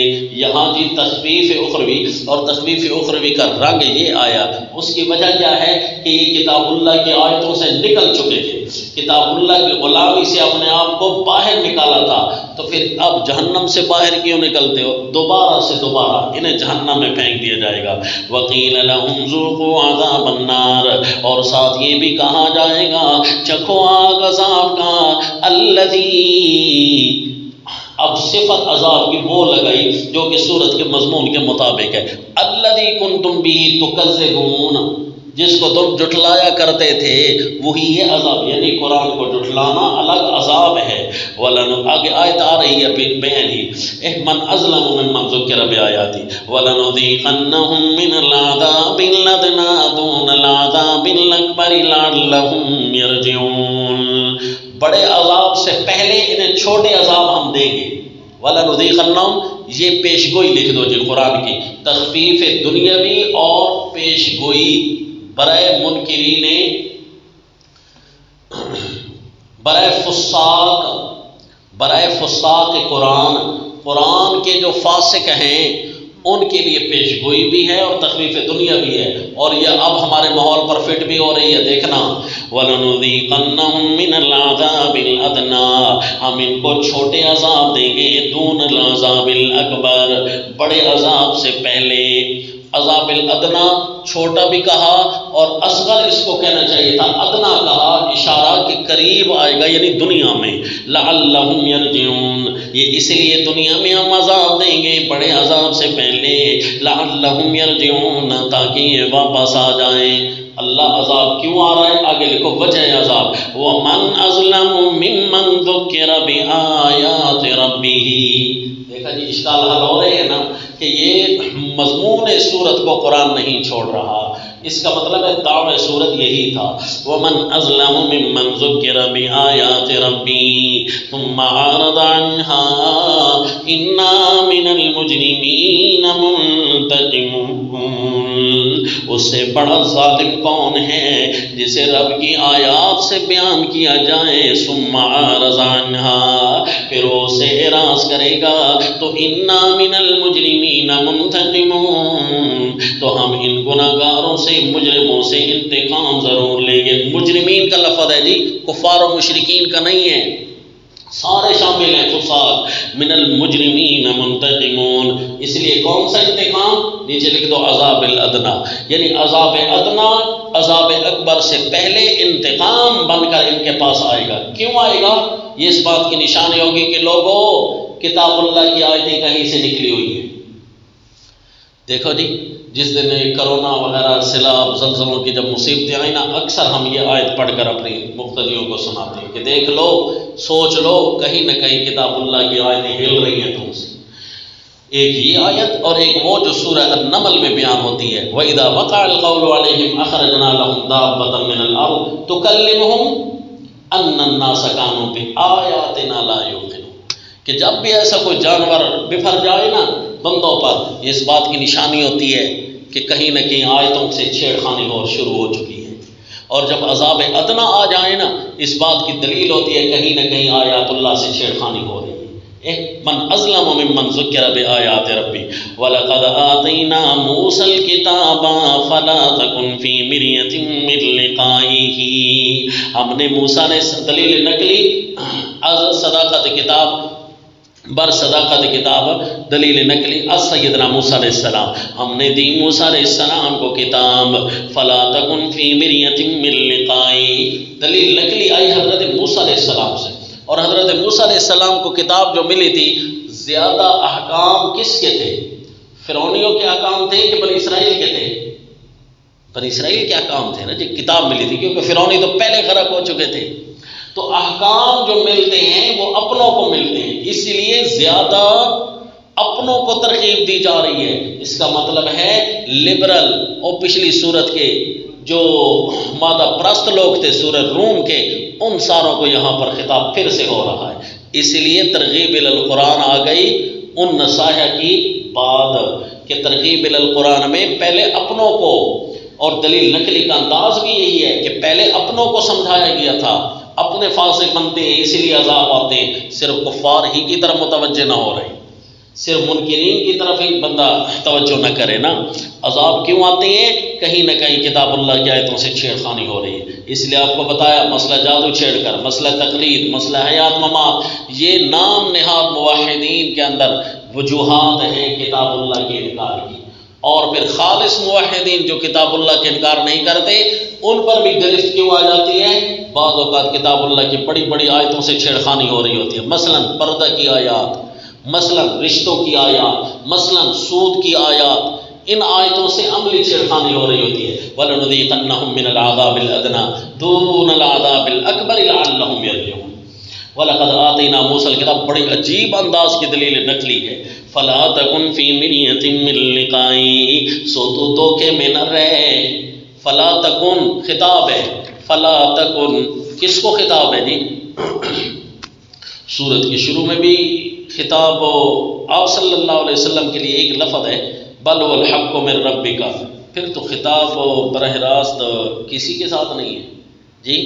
یہاں جی تخفیف اخروی، اور تخفیف اخروی کا رنگ یہ آیا، اس کی وجہ کیا ہے کہ یہ کتاب اللہ کی آیتوں سے نکل چکے تھے، کتاب اللہ کی غلامی سے اپنے آپ کو باہر نکالا تھا، تو پھر اب جہنم سے باہر کیوں نکلتے ہو؟ دوبارہ سے دوبارہ انہیں جہنم میں پھینک دیا جائے گا۔ وَقِيلَ لَهُمْ ذُوقُوا عَذَابَ النَّارِ، اور ساتھ یہ بھی کہا جائے گا چکھو آگ عذاب کا، الَّذِي، اب صفت عذاب کی وہ لگائی جو کہ سورت کے مضمون کے مطابق ہے، الَّذِي كُنتُم بِهِ تُكَذِّبُونَ، جس کو تم جھٹلایا کرتے تھے وہی یہ عذاب، یعنی قرآن کو جھٹلانا الگ عذاب ہے۔ آگے آیت آ رہی ہے بیان ہی، مَنْ أَظْلَمُ مِمَّنْ ذُكِّرَ بِآيَاتِهِ وَلَنُذِيقَنَّهُم مِّنَ الْعَذَابِ الْأَدْنَىٰ دُونَ الْعَذَابِ الْأَكْبَرِ لَعَلَّهُمْ يَرْجِعُونَ، بڑے عذاب عذاب سے پہلے انہیں چھوٹے عذاب ہم دیں گے. وَلَنُذِيقَنَّهُمْ یہ پیشگوئی لکھ دو جن قرآن کی، تخفیف دنیاوی اور پیشگوئی برائے منکرین، برائے فساق قرآن کے جو فاسق ہیں ان کے لیے پیشگوئی بھی ہے اور تخفیف دنیا بھی ہے. اور یہ اب ہمارے ماحول پر فٹ بھی ہو رہی ہے. دیکھنا وَلَنُذِيقَنَّهُمْ مِنَ الْعَذَابِ الْأَدْنَىٰ ہم ان کو چھوٹے عذاب دیں گے، دون العذاب الْأَكْبَرِ بڑے عذاب سے پہلے. عذاب الادنا چھوٹا بھی کہا اور اصغر اس کو کہنا چاہیے تھا، ادنا کہا اشارہ کہ قریب آئے گا یعنی دنیا میں. لعلہم یرجعون یہ اس لیے دنیا میں ہم عذاب دیں گے بڑے عذاب سے پہلے، لعلہم یرجعون تاکہ یہ واپس آ جائیں. اللہ عذاب کیوں آ رہا ہے آگے لکھو وجہ عذاب. وَمَنْ أَظْلَمُ مِمَّنْ ذُكِّرَ بِآيَاتِ رَبِّهِ دیکھا جی اشکال حل ہو رہے ہیں نا کہ یہ مضمون صورت کو قرآن نہیں چھوڑ رہا. اس کا مطلب ہے دعوی صورت یہی تھا. وَمَنْ أَظْلَمُ مِمَّنْ ذُكِّرَ بِآيَاتِ رَبِّهِ ثُمَّ أَعْرَضَ عَنْهَا إِنَّا مِنَ الْمُجْرِمِينَ مُنْتَقِمُونَ اس سے بڑا ظالم کون ہے جسے رب کی آیات سے بیان کیا جائے ثُمَّ أَعْرَضَ عَنْهَا پھر وہ اسے اعراض کرے گا تو إِنَّا مِنَ الْمُجْرِمِينَ مُنْتَقِمُونَ تو ہم ان گناہگاروں سے مجرموں سے انتقام ضرور لیں گے. مجرمین کا لفظ ہے جی، کفار و مشرکین کا نہیں ہے، سارے شامل ہیں. فساد من المجرمین منتقمون اس لیے کون سا انتقام نیچے لکھ دو عذاب الادنا یعنی عذاب ادنا عذاب اکبر سے پہلے انتقام بن کر ان کے پاس آئے گا. کیوں آئے گا؟ یہ اس بات کی نشانی ہوگی کہ لوگوں کتاب اللہ کی آیتیں کہیں سے نکلی ہوئی ہیں. دیکھو جی جس دن کرونا وغیرہ سیلاب زلزلوں کی جب مصیبتیں آئیں نا اکثر ہم یہ آیت پڑھ کر اپنی مقتدیوں کو سناتے ہیں کہ دیکھ لو سوچ لو کہیں نہ کہیں کتاب اللہ کی آیتیں ہل رہی ہیں تم سے. ایک یہ آیت اور ایک وہ جو سورہ النمل میں بیان ہوتی ہے وَإِذَا وَقَعَ الْقَوْلُ عَلَيْهِمْ أَخْرَجْنَا لَهُمْ دَابَّةً مِّنَ الْأَرْضِ تُكَلِّمُهُمْ أَنَّ النَّاسَ كَانُوا بِآيَاتِنَا لَا يُوقِنُونَ کہ جب بھی ایسا کوئی جانور بفر جائے نا بندوں پر یہ اس بات کی نشانی ہوتی ہے کہ کہیں نہ کہیں آیتوں سے چھیڑ خانی اور شروع ہو چکی ہے. اور جب عذاب ادنا آ جائے نا اس بات کی دلیل ہوتی ہے کہیں نہ کہیں آیات اللہ سے چھیڑ خانی ہو رہی ہے. من اظلم ممن ذکر بآیات ربی وَلَقَدْ آتَيْنَا مُوسَى الْكِتَابَ فَلَا تَكُنْ فِي مِرْيَةٍ مِّن لِقَائِهِ ہم نے موسیٰ نے دلیل نقلی از صداقت کتاب بر صداقت کتاب دلیل نقلی از سیدنا موسیٰ علیہ السلام ہم نے دی موسیٰ علیہ السلام کو کتاب فلا تکن فی مریۃ من لقائی دلیل نقلی آئی حضرت موسیٰ علیہ السلام سے. اور حضرت موسیٰ علیہ السلام کو کتاب جو ملی تھی زیادہ احکام کس کے تھے؟ فرعونیوں کے احکام تھے کہ بنی اسرائیل کے تھے؟ بنی اسرائیل کے احکام تھے نا جی کتاب ملی تھی کیونکہ فرعونی تو پہلے غرق ہو چکے تھے. تو احکام جو ملتے ہیں وہ اپنوں کو ملتے ہیں اس لیے زیادہ اپنوں کو ترغیب دی جا رہی ہے. اس کا مطلب ہے لبرل اور پچھلی صورت کے جو مادہ پرست لوگ تھے سورۃ روم کے ان ساروں کو یہاں پر خطاب پھر سے ہو رہا ہے. اس لیے ترغیب القرآن آ گئی ان نصائح کی بعد کہ ترغیب القرآن میں پہلے اپنوں کو اور دلیل نقلی کا انداز بھی یہی ہے کہ پہلے اپنوں کو سمجھایا گیا تھا اپنے فاسق بنتے ہیں اسی لیے عذاب آتے ہیں. صرف کفار ہی کی طرف متوجہ نہ ہو رہے صرف منکرین کی طرف ہی بندہ توجہ نہ کرے نا. عذاب کیوں آتے ہیں؟ کہیں نہ کہیں کتاب اللہ کی آیتوں سے چھیڑ خانی ہو رہی ہے. اس لیے آپ کو بتایا مسئلہ جادو چھیڑ کر مسئلہ تقلید مسئلہ حیات ممات یہ نام نہاد موحدین کے اندر وجوہات ہیں کتاب اللہ کے انکار کی. اور پھر خالص موحدین جو کتاب اللہ کے انکار نہیں کرتے ان پر بھی گرفت کیوں آ جاتی ہے؟ بعض اوقات کتاب اللہ کی بڑی بڑی آیتوں سے چھیڑ خانی ہو رہی ہوتی ہے. مثلا پردہ کی آیات مثلا رشتوں کی آیات مثلا سود کی آیات ان آیتوں سے عملی چھیڑ خانی ہو رہی ہوتی ہے. وَلَنُذِيقَنَّهُم مِّنَ الْعَذَابِ الْأَدْنَىٰ دُونَ الْعَذَابِ الْأَكْبَرِ لَعَلَّهُمْ يَرْجِعُونَ. وَلَقَدْ آتَيْنَا مُوسَى الْكِتَابَ بڑے عجیب انداز کی دلیل نقلی ہے. فَلَا تَكُنْ فِي مِرْيَةٍ مِّن لِقَائِهِ سو تو دھوکے میں نہ رہے. فلا تکن خطاب ہے فلا تکن کس کو خطاب ہے جی؟ سورت کے شروع میں بھی خطاب آپ صلی اللہ علیہ وسلم کے لیے ایک لفظ ہے بل والحق من ربک، پھر تو خطاب براہ راست کسی کے ساتھ نہیں ہے جی،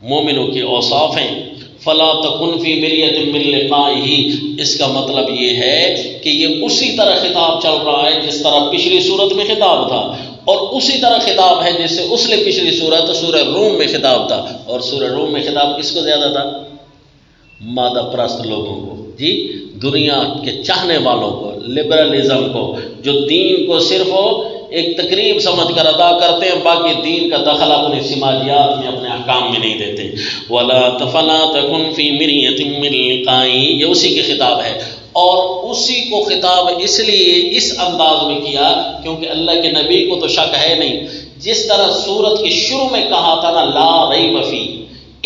مومنوں کے اوصاف ہیں فلا تکن فی مریۃ من لقائہ، اس کا مطلب یہ ہے کہ یہ اسی طرح خطاب چل رہا ہے جس طرح پچھلی صورت میں خطاب تھا، اور اسی طرح خطاب ہے جس سے اس لیے پچھلی صورت سورہ روم میں خطاب تھا، اور سورہ روم میں خطاب کس کو زیادہ تھا؟ مادہ پرست لوگوں کو جی، دنیا کے چاہنے والوں کو، لبرلزم کو، جو دین کو صرف ایک تقریب سمجھ کر ادا کرتے ہیں، باقی دین کا دخل اپنی سماجیات میں اپنے احکام میں نہیں دیتے۔ وَلَا فَلَا تَكُنْ فِي مِرْيَةٍ مِّن لِقَائِهِ، یہ اسی کے خطاب ہے، اور اسی کو خطاب اس لیے اس انداز میں کیا کیونکہ اللہ کے نبی کو تو شک ہے نہیں، جس طرح سورت کے شروع میں کہا تھا نا لا ریب فی،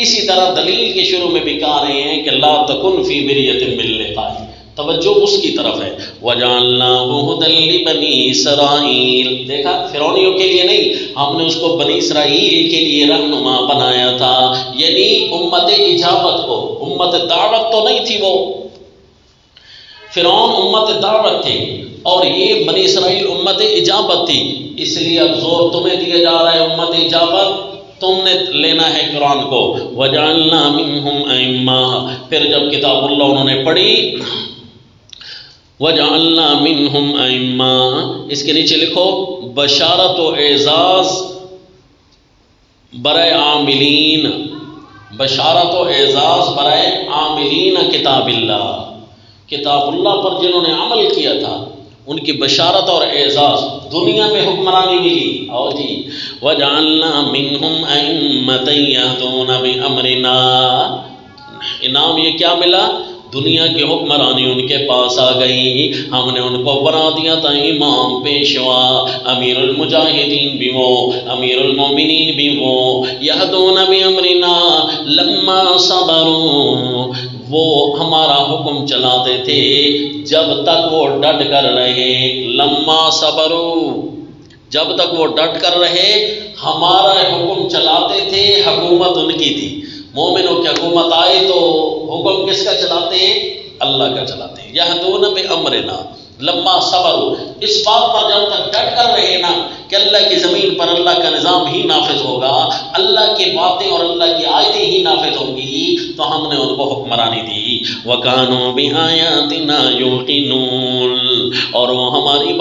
اسی طرح دلیل کے شروع میں بھی کہہ رہے ہیں کہ لا تکن فی مریۃ من لقائہ، توجہ اس کی طرف ہے۔ وَجَعَلْنَاهُ هُدًى لِبَنِي إِسْرَائِيلَ، دیکھا فرعونیوں کے لیے نہیں، ہم نے اس کو بنی اسرائیل کے لیے رہنما بنایا تھا، یعنی امت اجابت کو، امت دعوت تو نہیں تھی وہ، فرعون امت دعوت تھی اور یہ بنی اسرائیل امت اجابت تھی، اس لیے اب زور تمہیں دیا جا رہا ہے امت اجابت تم نے لینا ہے قرآن کو۔ وَجَعَلْنَا مِنْهُمْ أَئِمَّةً، پھر جب کتاب اللہ انہوں نے پڑھی وَجَعَلْنَا مِنْهُمْ أَئِمَّةً، اس کے نیچے لکھو بشارت و اعزاز برائے عاملین، بشارت و اعزاز برائے عاملین کتاب اللہ، کتاب اللہ پر جنہوں نے عمل کیا تھا ان کی بشارت اور اعزاز، دنیا میں حکمرانی ملی، اور جی وَجَعَلْنَا مِنْهُمْ أَئِمَّةً يَهْدُونَ بِأَمْرِنَا، انعام یہ کیا ملا؟ دنیا کی حکمرانی ان کے پاس آ گئی، ہم نے ان کو بنا دیا تھا امام، پیشوا، امیر المجاہدین بھی وہ، امیر المومنین بھی وہ، یہدون بامرنا لما صبروا، وہ ہمارا حکم چلاتے تھے جب تک وہ ڈٹ کر رہے، لما صبروا، جب تک وہ ڈٹ کر رہے ہمارا حکم چلاتے تھے، حکومت ان کی تھی، مومنوں کی حکومت آئے تو حکم کس کا چلاتے ہیں؟ اللہ کا چلاتے ہیں۔ یہدون بامرنا لما صبروا، اس بات پر جب تک ڈٹ کر رہے نا کہ اللہ کی زمین پر اللہ کا نظام ہی نافذ ہوگا، اللہ کی باتیں اور اللہ کی آیتیں ہی نافذ ہوں گی، تو ہم نے ان کو حکمرانی دی۔ وَكَانُوا بِآيَاتِنَا يُوقِنُونَ، اور وہ ہماری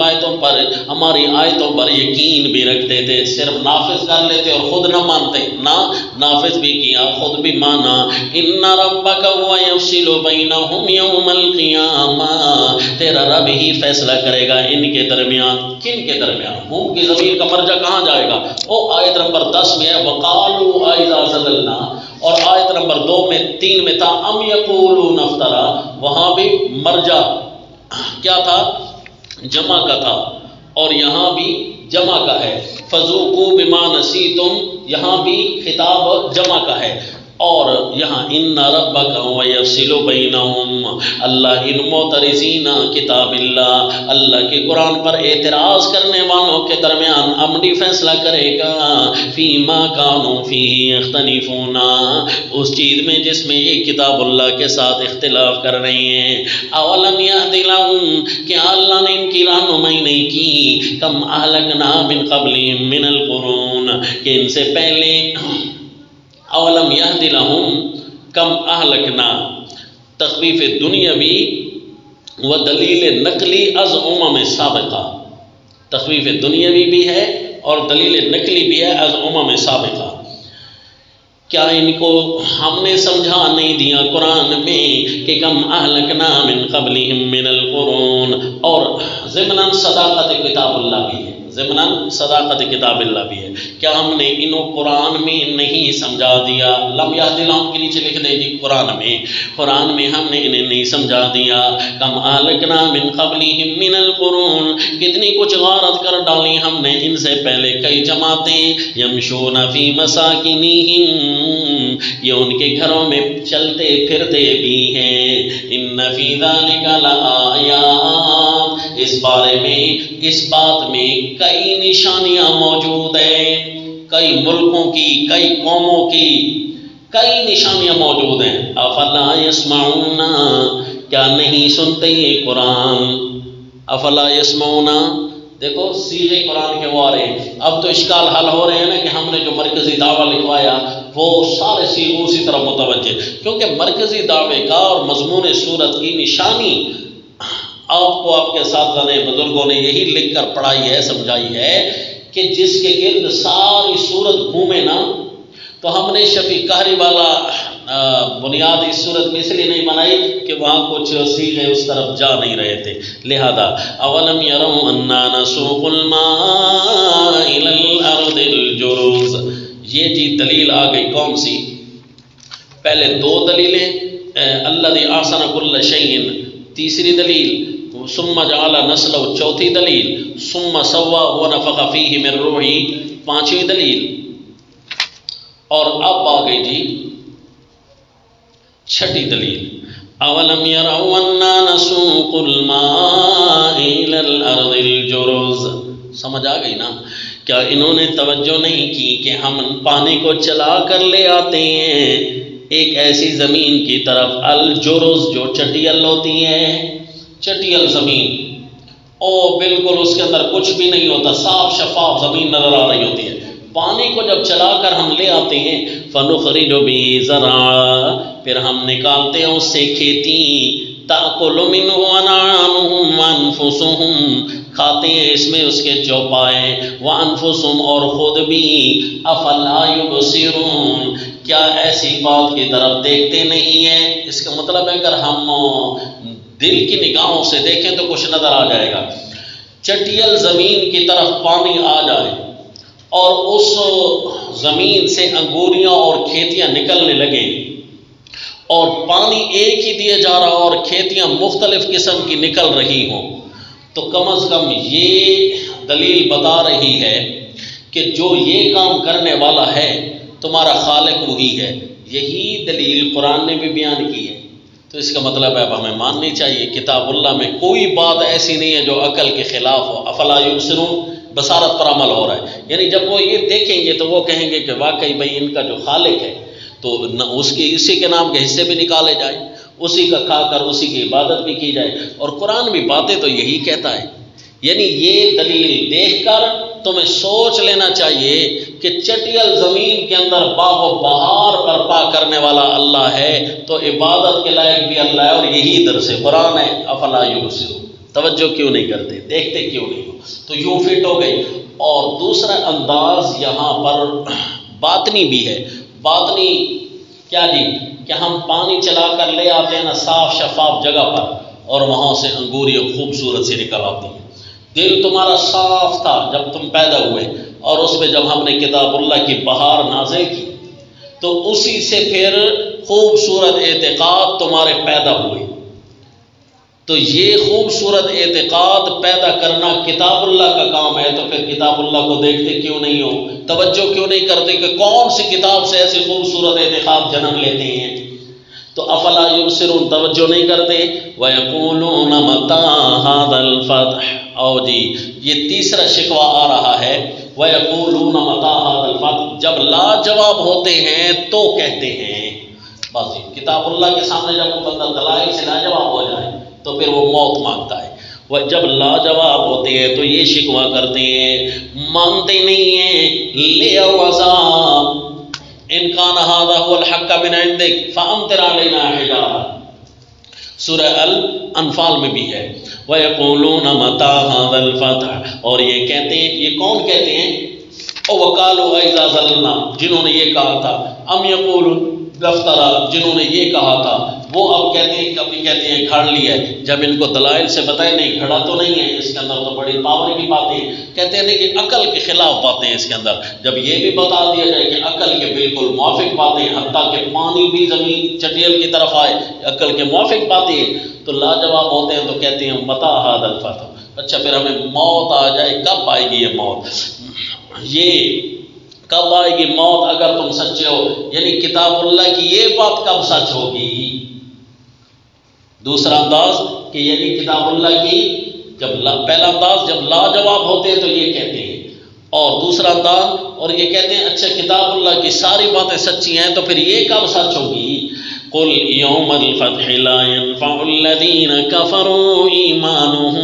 آیتوں پر یقین بھی رکھتے تھے، صرف نافذ کر لیتے اور خود نہ مانتے، نہ نافذ بھی کیا خود بھی مانا۔ إِنَّ رَبَّكَ هُوَ يَفْصِلُ بَيْنَهُمْ يَوْمَ الْقِيَامَةِ، تیرا رب ہی فیصلہ کرے گا ان کے درمیان، کن کے درمیان؟ ہم کی ضمیر کا مرجع کہاں جائے گا؟ وہ آیت نمبر 10 میں ہے وَقَالُوا أَإِذَا زَلَلْنَا، اور آیت نمبر 3 میں تھا ام یقولون افترا، وہاں بھی مرجع کیا تھا؟ جمع کا تھا، اور یہاں بھی جمع کا ہے، فذوقوا بما نسیتم، یہاں بھی خطاب جمع کا ہے، اور یہاں ان ربک هو یفصل بینہم، اللہ ان معترضین کتاب اللہ، اللہ کے قرآن پر اعتراض کرنے والوں کے درمیان عملی فیصلہ کرے گا، فیما کانوا فیہ یختلفون، اس چیز میں جس میں یہ کتاب اللہ کے ساتھ اختلاف کر رہے ہیں۔ اولم یہد لہم، کیا اللہ نے ان کی رہنمائی نہیں کی؟ کم اہلکنا من قبلہم من القرون، کہ ان سے پہلے، اولم یہد لہم کم اہلکنا، تخفیف دنیاوی و دلیل نقلی از امم سابقہ، تخفیف دنیاوی بھی ہے اور دلیل نقلی بھی ہے از امم سابقہ۔ کیا ان کو ہم نے سمجھا نہیں دیا قرآن میں کہ کم اہلکنا من قبلہم من القرون، اور ضمناً صداقت کتاب اللہ بھی ہے، ضمناً صداقت کتاب اللہ بھی ہے، کیا ہم نے انہوں قرآن میں نہیں سمجھا دیا؟ لم یہد لہم کے نیچے لکھ دیں جی قرآن میں ہم نے انہیں نہیں سمجھا دیا۔ کم اہلکنا من قبلہم من القرون، کتنی کچھ غارت کر ڈالی ہم نے ان سے پہلے کئی جماعتیں، یمشون فی مساکنہم، یہ ان کے گھروں میں چلتے پھرتے بھی ہیں، ان فی ذالک لآیات، اس بات میں کئی نشانیاں موجود ہیں، کئی ملکوں کی، کئی قوموں کی، کئی نشانیاں موجود ہیں. افلا یسمعون، کیا نہیں سنتے یہ قرآن؟ افلا یسمعون، دیکھو سیغے قرآن کے وہ آ رہے ہیں. اب تو اشکال حل ہو رہے ہیں نا کہ ہم نے جو مرکزی دعویٰ لکھوایا وہ سارے سیغوں اسی طرح متوجہ، کیونکہ مرکزی دعوے کا اور مضمون صورت کی نشانی آپ کو آپ کے اساتذہ نے بزرگوں نے یہی لکھ کر پڑھائی ہے، سمجھائی ہے کہ جس کے گرد ساری صورت گھومے نا. تو ہم نے شفیع قہری والا بنیاد اس صورت میں اس لیے نہیں بنائی کہ وہاں کچھ سیغے اس طرف جا نہیں رہے تھے. لہذا اولم یروا انا نسوق الماء الى الارض الجرز، یہ جی دلیل آ گئی کون سی؟ پہلے دو دلیلیں، الذی احسن کل شیء تیسری دلیل، ثم جعل نسلہ چوتھی دلیل، ثم سوى ونفخ فیہ من روحہ پانچویں دلیل، اور اب آ گئی جی چھٹی دلیل. اولم یروا انا نسوق الماء الى الارض الجرز، سمجھ آ گئی نا؟ کیا انہوں نے توجہ نہیں کی کہ ہم پانی کو چلا کر لے آتے ہیں ایک ایسی زمین کی طرف، الجرز جو چٹیل ہوتی ہے، چٹیل زمین، او بالکل اس کے اندر کچھ بھی نہیں ہوتا، صاف شفاف زمین نظر آ رہی ہوتی ہے. پانی کو جب چلا کر ہم لے آتے ہیں، فنخرج به زرعا، پھر ہم نکالتے ہیں اس سے کھیتی، تاکل منہ انعامهم وانفسهم، کھاتے ہیں اس میں اس کے چوپائے، وانفسهم اور خود بھی، افلا یبصرون، کیا ایسی بات کی طرف دیکھتے نہیں ہیں؟ اس کا مطلب ہے اگر ہم دل کی نگاہوں سے دیکھیں تو کچھ نظر آ جائے گا. چٹیل زمین کی طرف پانی آ جائے اور اس زمین سے انگوریاں اور کھیتیاں نکلنے لگیں اور پانی ایک ہی دیا جا رہا اور کھیتیاں مختلف قسم کی نکل رہی ہوں، تو کم از کم یہ دلیل بتا رہی ہے کہ جو یہ کام کرنے والا ہے تمہارا خالق وہی ہے. یہی دلیل قرآن نے بھی بیان کی ہے. تو اس کا مطلب ہے اب ہمیں ماننی چاہیے کتاب اللہ میں کوئی بات ایسی نہیں ہے جو عقل کے خلاف ہو. افلا یبصرون، بصارت پر عمل ہو رہا ہے. یعنی جب وہ یہ دیکھیں گے تو وہ کہیں گے کہ واقعی بھائی ان کا جو خالق ہے تو اس کی اسی کے نام کے حصے بھی نکالے جائیں، اسی کا کھا کر اسی کی عبادت بھی کی جائے. اور قرآن بھی باتیں تو یہی کہتا ہے. یعنی یہ دلیل دیکھ کر تمہیں سوچ لینا چاہیے کہ چٹیل زمین کے اندر باغ و بہار برپا کرنے والا اللہ ہے تو عبادت کے لائق بھی اللہ ہے. اور یہی درس قرآن ہے. افلا یبصرون، توجہ کیوں نہیں کرتے، دیکھتے کیوں نہیں ہو؟ تو یوں فٹ ہو گئی. اور دوسرا انداز یہاں پر باطنی بھی ہے. باطنی کیا جی؟ کہ ہم پانی چلا کر لے آتے ہیں نا صاف شفاف جگہ پر اور وہاں سے انگوریاں خوبصورت سے نکل آتی ہیں. دل تمہارا صاف تھا جب تم پیدا ہوئے اور اس پہ جب ہم نے کتاب اللہ کی بہار نازل کی تو اسی سے پھر خوبصورت اعتقاد تمہارے پیدا ہوئے. تو یہ خوبصورت اعتقاد پیدا کرنا کتاب اللہ کا کام ہے. تو پھر کتاب اللہ کو دیکھتے کیوں نہیں ہو، توجہ کیوں نہیں کرتے کہ کون سی کتاب سے ایسی خوبصورت اعتقاد جنم لیتے ہیں؟ تو افلا یبصرون، توجہ نہیں کرتے. وَيَقُولُونَ مَتَىٰ هَٰذَا الْفَتْحُ، او جی یہ تیسرا شکوہ آ رہا ہے. وَيَقُولُونَ مَتَىٰ هَٰذَا الْفَتْحُ، جب لاجواب ہوتے ہیں تو کہتے ہیں. بس کتاب اللہ کے سامنے جب وہ بندہ دلائل سے لاجواب ہو جائے تو پھر وہ موت مانگتا ہے. وہ جب لاجواب ہوتے ہیں تو یہ شکوہ کرتے ہیں، مانتے نہیں ہیں. لے عذاب ان کان ھذا هو الحق من عندک فامطر علینا حجارہ، سورہ الانفال میں بھی ہے. وَيَقُولُونَ مَتَىٰ هَٰذَا الْفَتْحُ، اور یہ کہتے ہیں، یہ کون کہتے ہیں؟ وَقَالُوا أَإِذَا ظَلَلْنَا، جنہوں نے یہ کہا تھا. ام یقولون افترا، جنہوں نے یہ کہا تھا وہ اب کہتے ہیں، کبھی کہتے ہیں گھڑ لیا ہے. جب ان کو دلائل سے بتائے نہیں گھڑا تو نہیں ہے، اس کے اندر تو بڑی پاور کی باتیں ہیں. کہتے ہیں نہیں کہ عقل کے خلاف باتیں ہیں اس کے اندر. جب یہ بھی بتا دیا جائے کہ عقل کے بالکل موافق باتیں، حتیٰ کہ پانی بھی زمین چٹیل کی طرف آئے، عقل کے موافق باتیں ہیں، تو لاجواب ہوتے ہیں. تو کہتے ہیں متى هذا الفتح، اچھا پھر ہمیں موت آ جائے، کب آئے گی یہ موت؟ یہ کب آئے گی موت اگر تم سچے ہو؟ یعنی کتاب اللہ کی یہ بات کب سچ ہوگی؟ دوسرا انداز کہ یعنی کتاب اللہ کی جب پہلا انداز جب لاجواب ہوتے ہیں تو یہ کہتے ہیں، اور دوسرا انداز، اور یہ کہتے ہیں اچھا کتاب اللہ کی ساری باتیں سچی ہیں تو پھر یہ کب سچ ہوگی؟ قل یوم الفتح لا ينفع الذین کفروا ایمانہم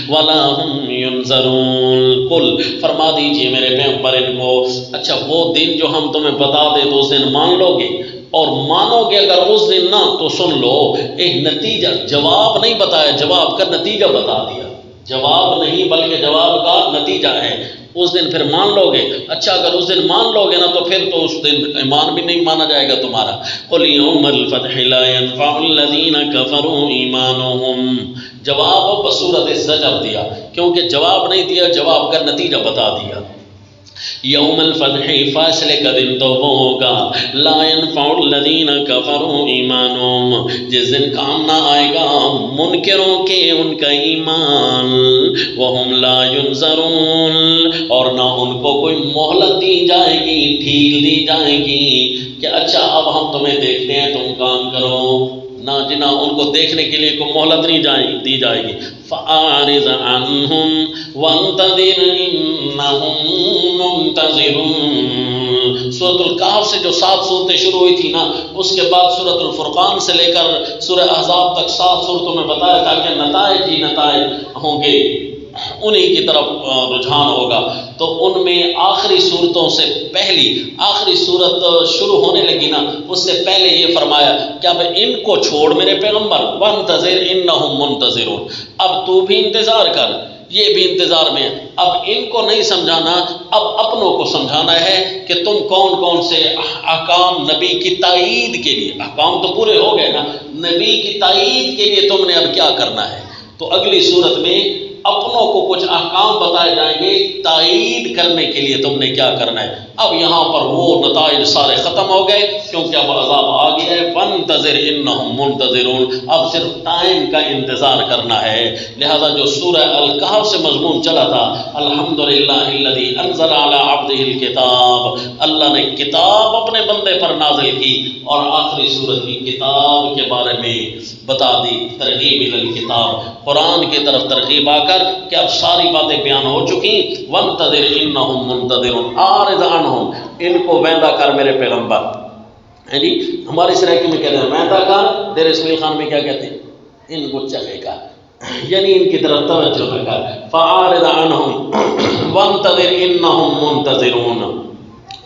ولا هم ینظرون۔ قل فرما دیجئے میرے پیغمبر ان کو، اچھا وہ دن جو ہم تمہیں بتا دے تو اس دن مان لو گے؟ اور مانو گے اگر اس دن نہ تو سن لو، ایک نتیجہ، جواب نہیں بتایا، جواب کا نتیجہ بتا دیا، جواب نہیں بلکہ جواب کا نتیجہ ہے۔ اس دن پھر مان لو گے؟ اچھا اگر اس دن مان لو گے نا تو پھر تو اس دن ایمان بھی نہیں مانا جائے گا تمہارا۔ قل یوم الفتح لا ينفع الذین کفروا ایمانہم، جواب بصورت زجر دیا، کیونکہ جواب نہیں دیا، جواب کا نتیجہ بتا دیا۔ یوم الفتح، فیصلے کا دن تو وہ ہوگا، لا ينفع الذین کفروا ایمانہم، جس دن کام نہ آئے گا منکروں کے ان کا ایمان، وہم لا ینظرون، اور نہ ان کو کوئی مہلت دی جائے گی، ڈھیل دی جائے گی کہ اچھا اب ہم تمہیں دیکھتے ہیں تم کام کرو، نہ جنا ان کو دیکھنے کے لیے کوئی مہلت نہیں دی جائے گی۔ فَأَعْرِضْ عَنْهُمْ وَانْتَظِرْ إِنَّهُمْ مُنْتَظِرُونَ۔ سورۃ الکہف سے جو 7 صورتیں شروع ہوئی تھی نا، اس کے بعد سورۃ الفرقان سے لے کر سورہ احزاب تک 7 صورتوں میں بتایا تھا کہ نتائج ہی نتائج ہوں گے، انہی کی طرف رجحان ہوگا۔ تو ان میں آخری صورتوں سے پہلی آخری صورت شروع ہونے لگی نا، اس سے پہلے یہ فرمایا کہ اب ان کو چھوڑ میرے پیغمبر، وانتظر انہم منتظرون، اب تو بھی انتظار کر، یہ بھی انتظار میں۔ اب ان کو نہیں سمجھانا، اب اپنوں کو سمجھانا ہے کہ تم کون کون سے احکام نبی کی تائید کے لیے، احکام تو پورے ہو گئے نا، نبی کی تائید کے لیے تم نے اب کیا کرنا ہے۔ تو اگلی صورت میں اپنوں کو کچھ احکام بتائے جائیں گے، تائید کرنے کے لیے تم نے کیا کرنا ہے۔ اب یہاں پر وہ نتائج سارے ختم ہو گئے کیونکہ اب عذاب آ گیا ہے۔ وانتظر انہم منتظرون، اب صرف ٹائم کا انتظار کرنا ہے۔ لہذا جو سورہ الکہف سے مضمون چلا تھا، الحمدللہ الذی انزل علی عبدہ الکتاب، اللہ نے کتاب اپنے بندے پر نازل کی، اور آخری سورت کی کتاب کے بارے میں بتا دی، ترغیب الی الکتاب، قرآن کی طرف ترغیب آ کر کہ اب ساری باتیں بیان ہو چکی۔ وانتظر انہم منتظرون، اعرض عنہم، ان کو ویندہ کر میرے پیغمبر۔ ہے جی، ہماری سرائکی میں کہتے ہیں ویندہ کر، دیر اسماعیل خان میں کیا کہتے ہیں؟ ان کو چکے کر، یعنی ان کی طرف توجہ نہ کر۔ فاعرض عنہم وانتظر انہم منتظرون۔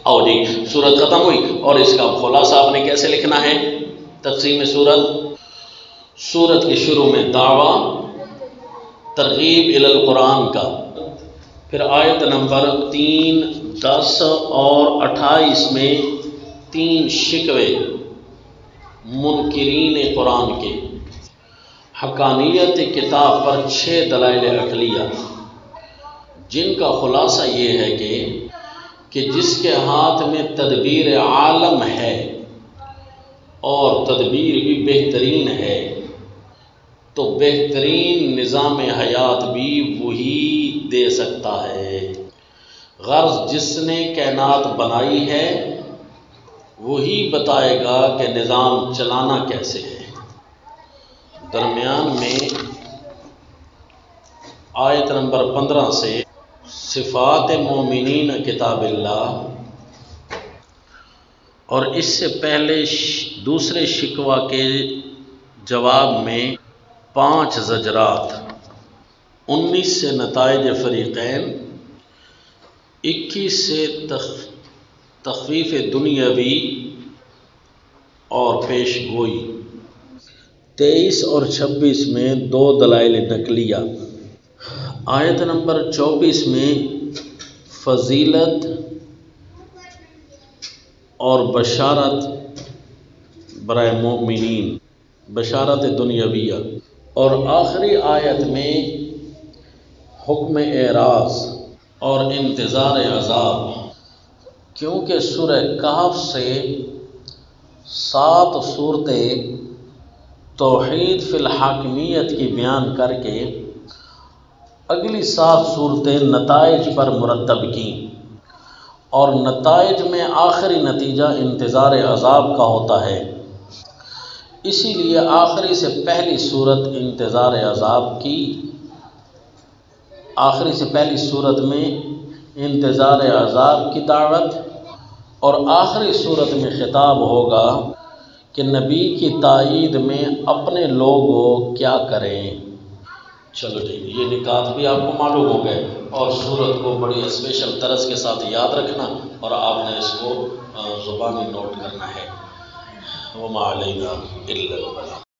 او جی، سورت ختم ہوئی، اور اس کا خلاصہ آپ نے کیسے لکھنا ہے؟ تقسیم سورت کے شروع میں دعویٰ، ترغیب الی القرآن کا، پھر آیت نمبر 3، 10 اور 28 میں 3 شکوے منکرین قرآن کے، حقانیت کتاب پر 6 دلائل عقلیہ، جن کا خلاصہ یہ ہے کہ جس کے ہاتھ میں تدبیر عالم ہے اور تدبیر بھی بہترین ہے، تو بہترین نظام حیات بھی وہی دے سکتا ہے۔ غرض جس نے کائنات بنائی ہے وہی بتائے گا کہ نظام چلانا کیسے ہے۔ درمیان میں آیت نمبر 15 سے صفات مومنین کتاب اللہ، اور اس سے پہلے دوسرے شکوہ کے جواب میں 5 زجرات، 19 سے نتائج فریقین، 21 سے تخفیف دنیاوی اور پیش گوئی، 23 اور 26 میں 2 دلائل نقلیہ، آیت نمبر 24 میں فضیلت اور بشارت برائے مومنین، بشارت دنیاویہ، اور آخری آیت میں حکم اعراض اور انتظار عذاب۔ کیونکہ سورہ کہف سے 7 صورتیں توحید فی الحاکمیت کی بیان کر کے اگلی 7 صورتیں نتائج پر مرتب کیں، اور نتائج میں آخری نتیجہ انتظار عذاب کا ہوتا ہے۔ اسی لیے آخری سے پہلی صورت انتظار عذاب کی، آخری سے پہلی صورت میں انتظار عذاب کی دعوت، اور آخری صورت میں خطاب ہوگا کہ نبی کی تائید میں اپنے لوگوں کیا کریں۔ چلو ٹھیک، یہ نکات بھی آپ کو معلوم ہو گئے، اور صورت کو بڑی اسپیشل طرز کے ساتھ یاد رکھنا، اور آپ نے اس کو زبانی نوٹ کرنا ہے۔ وما علینا الا البلاغ۔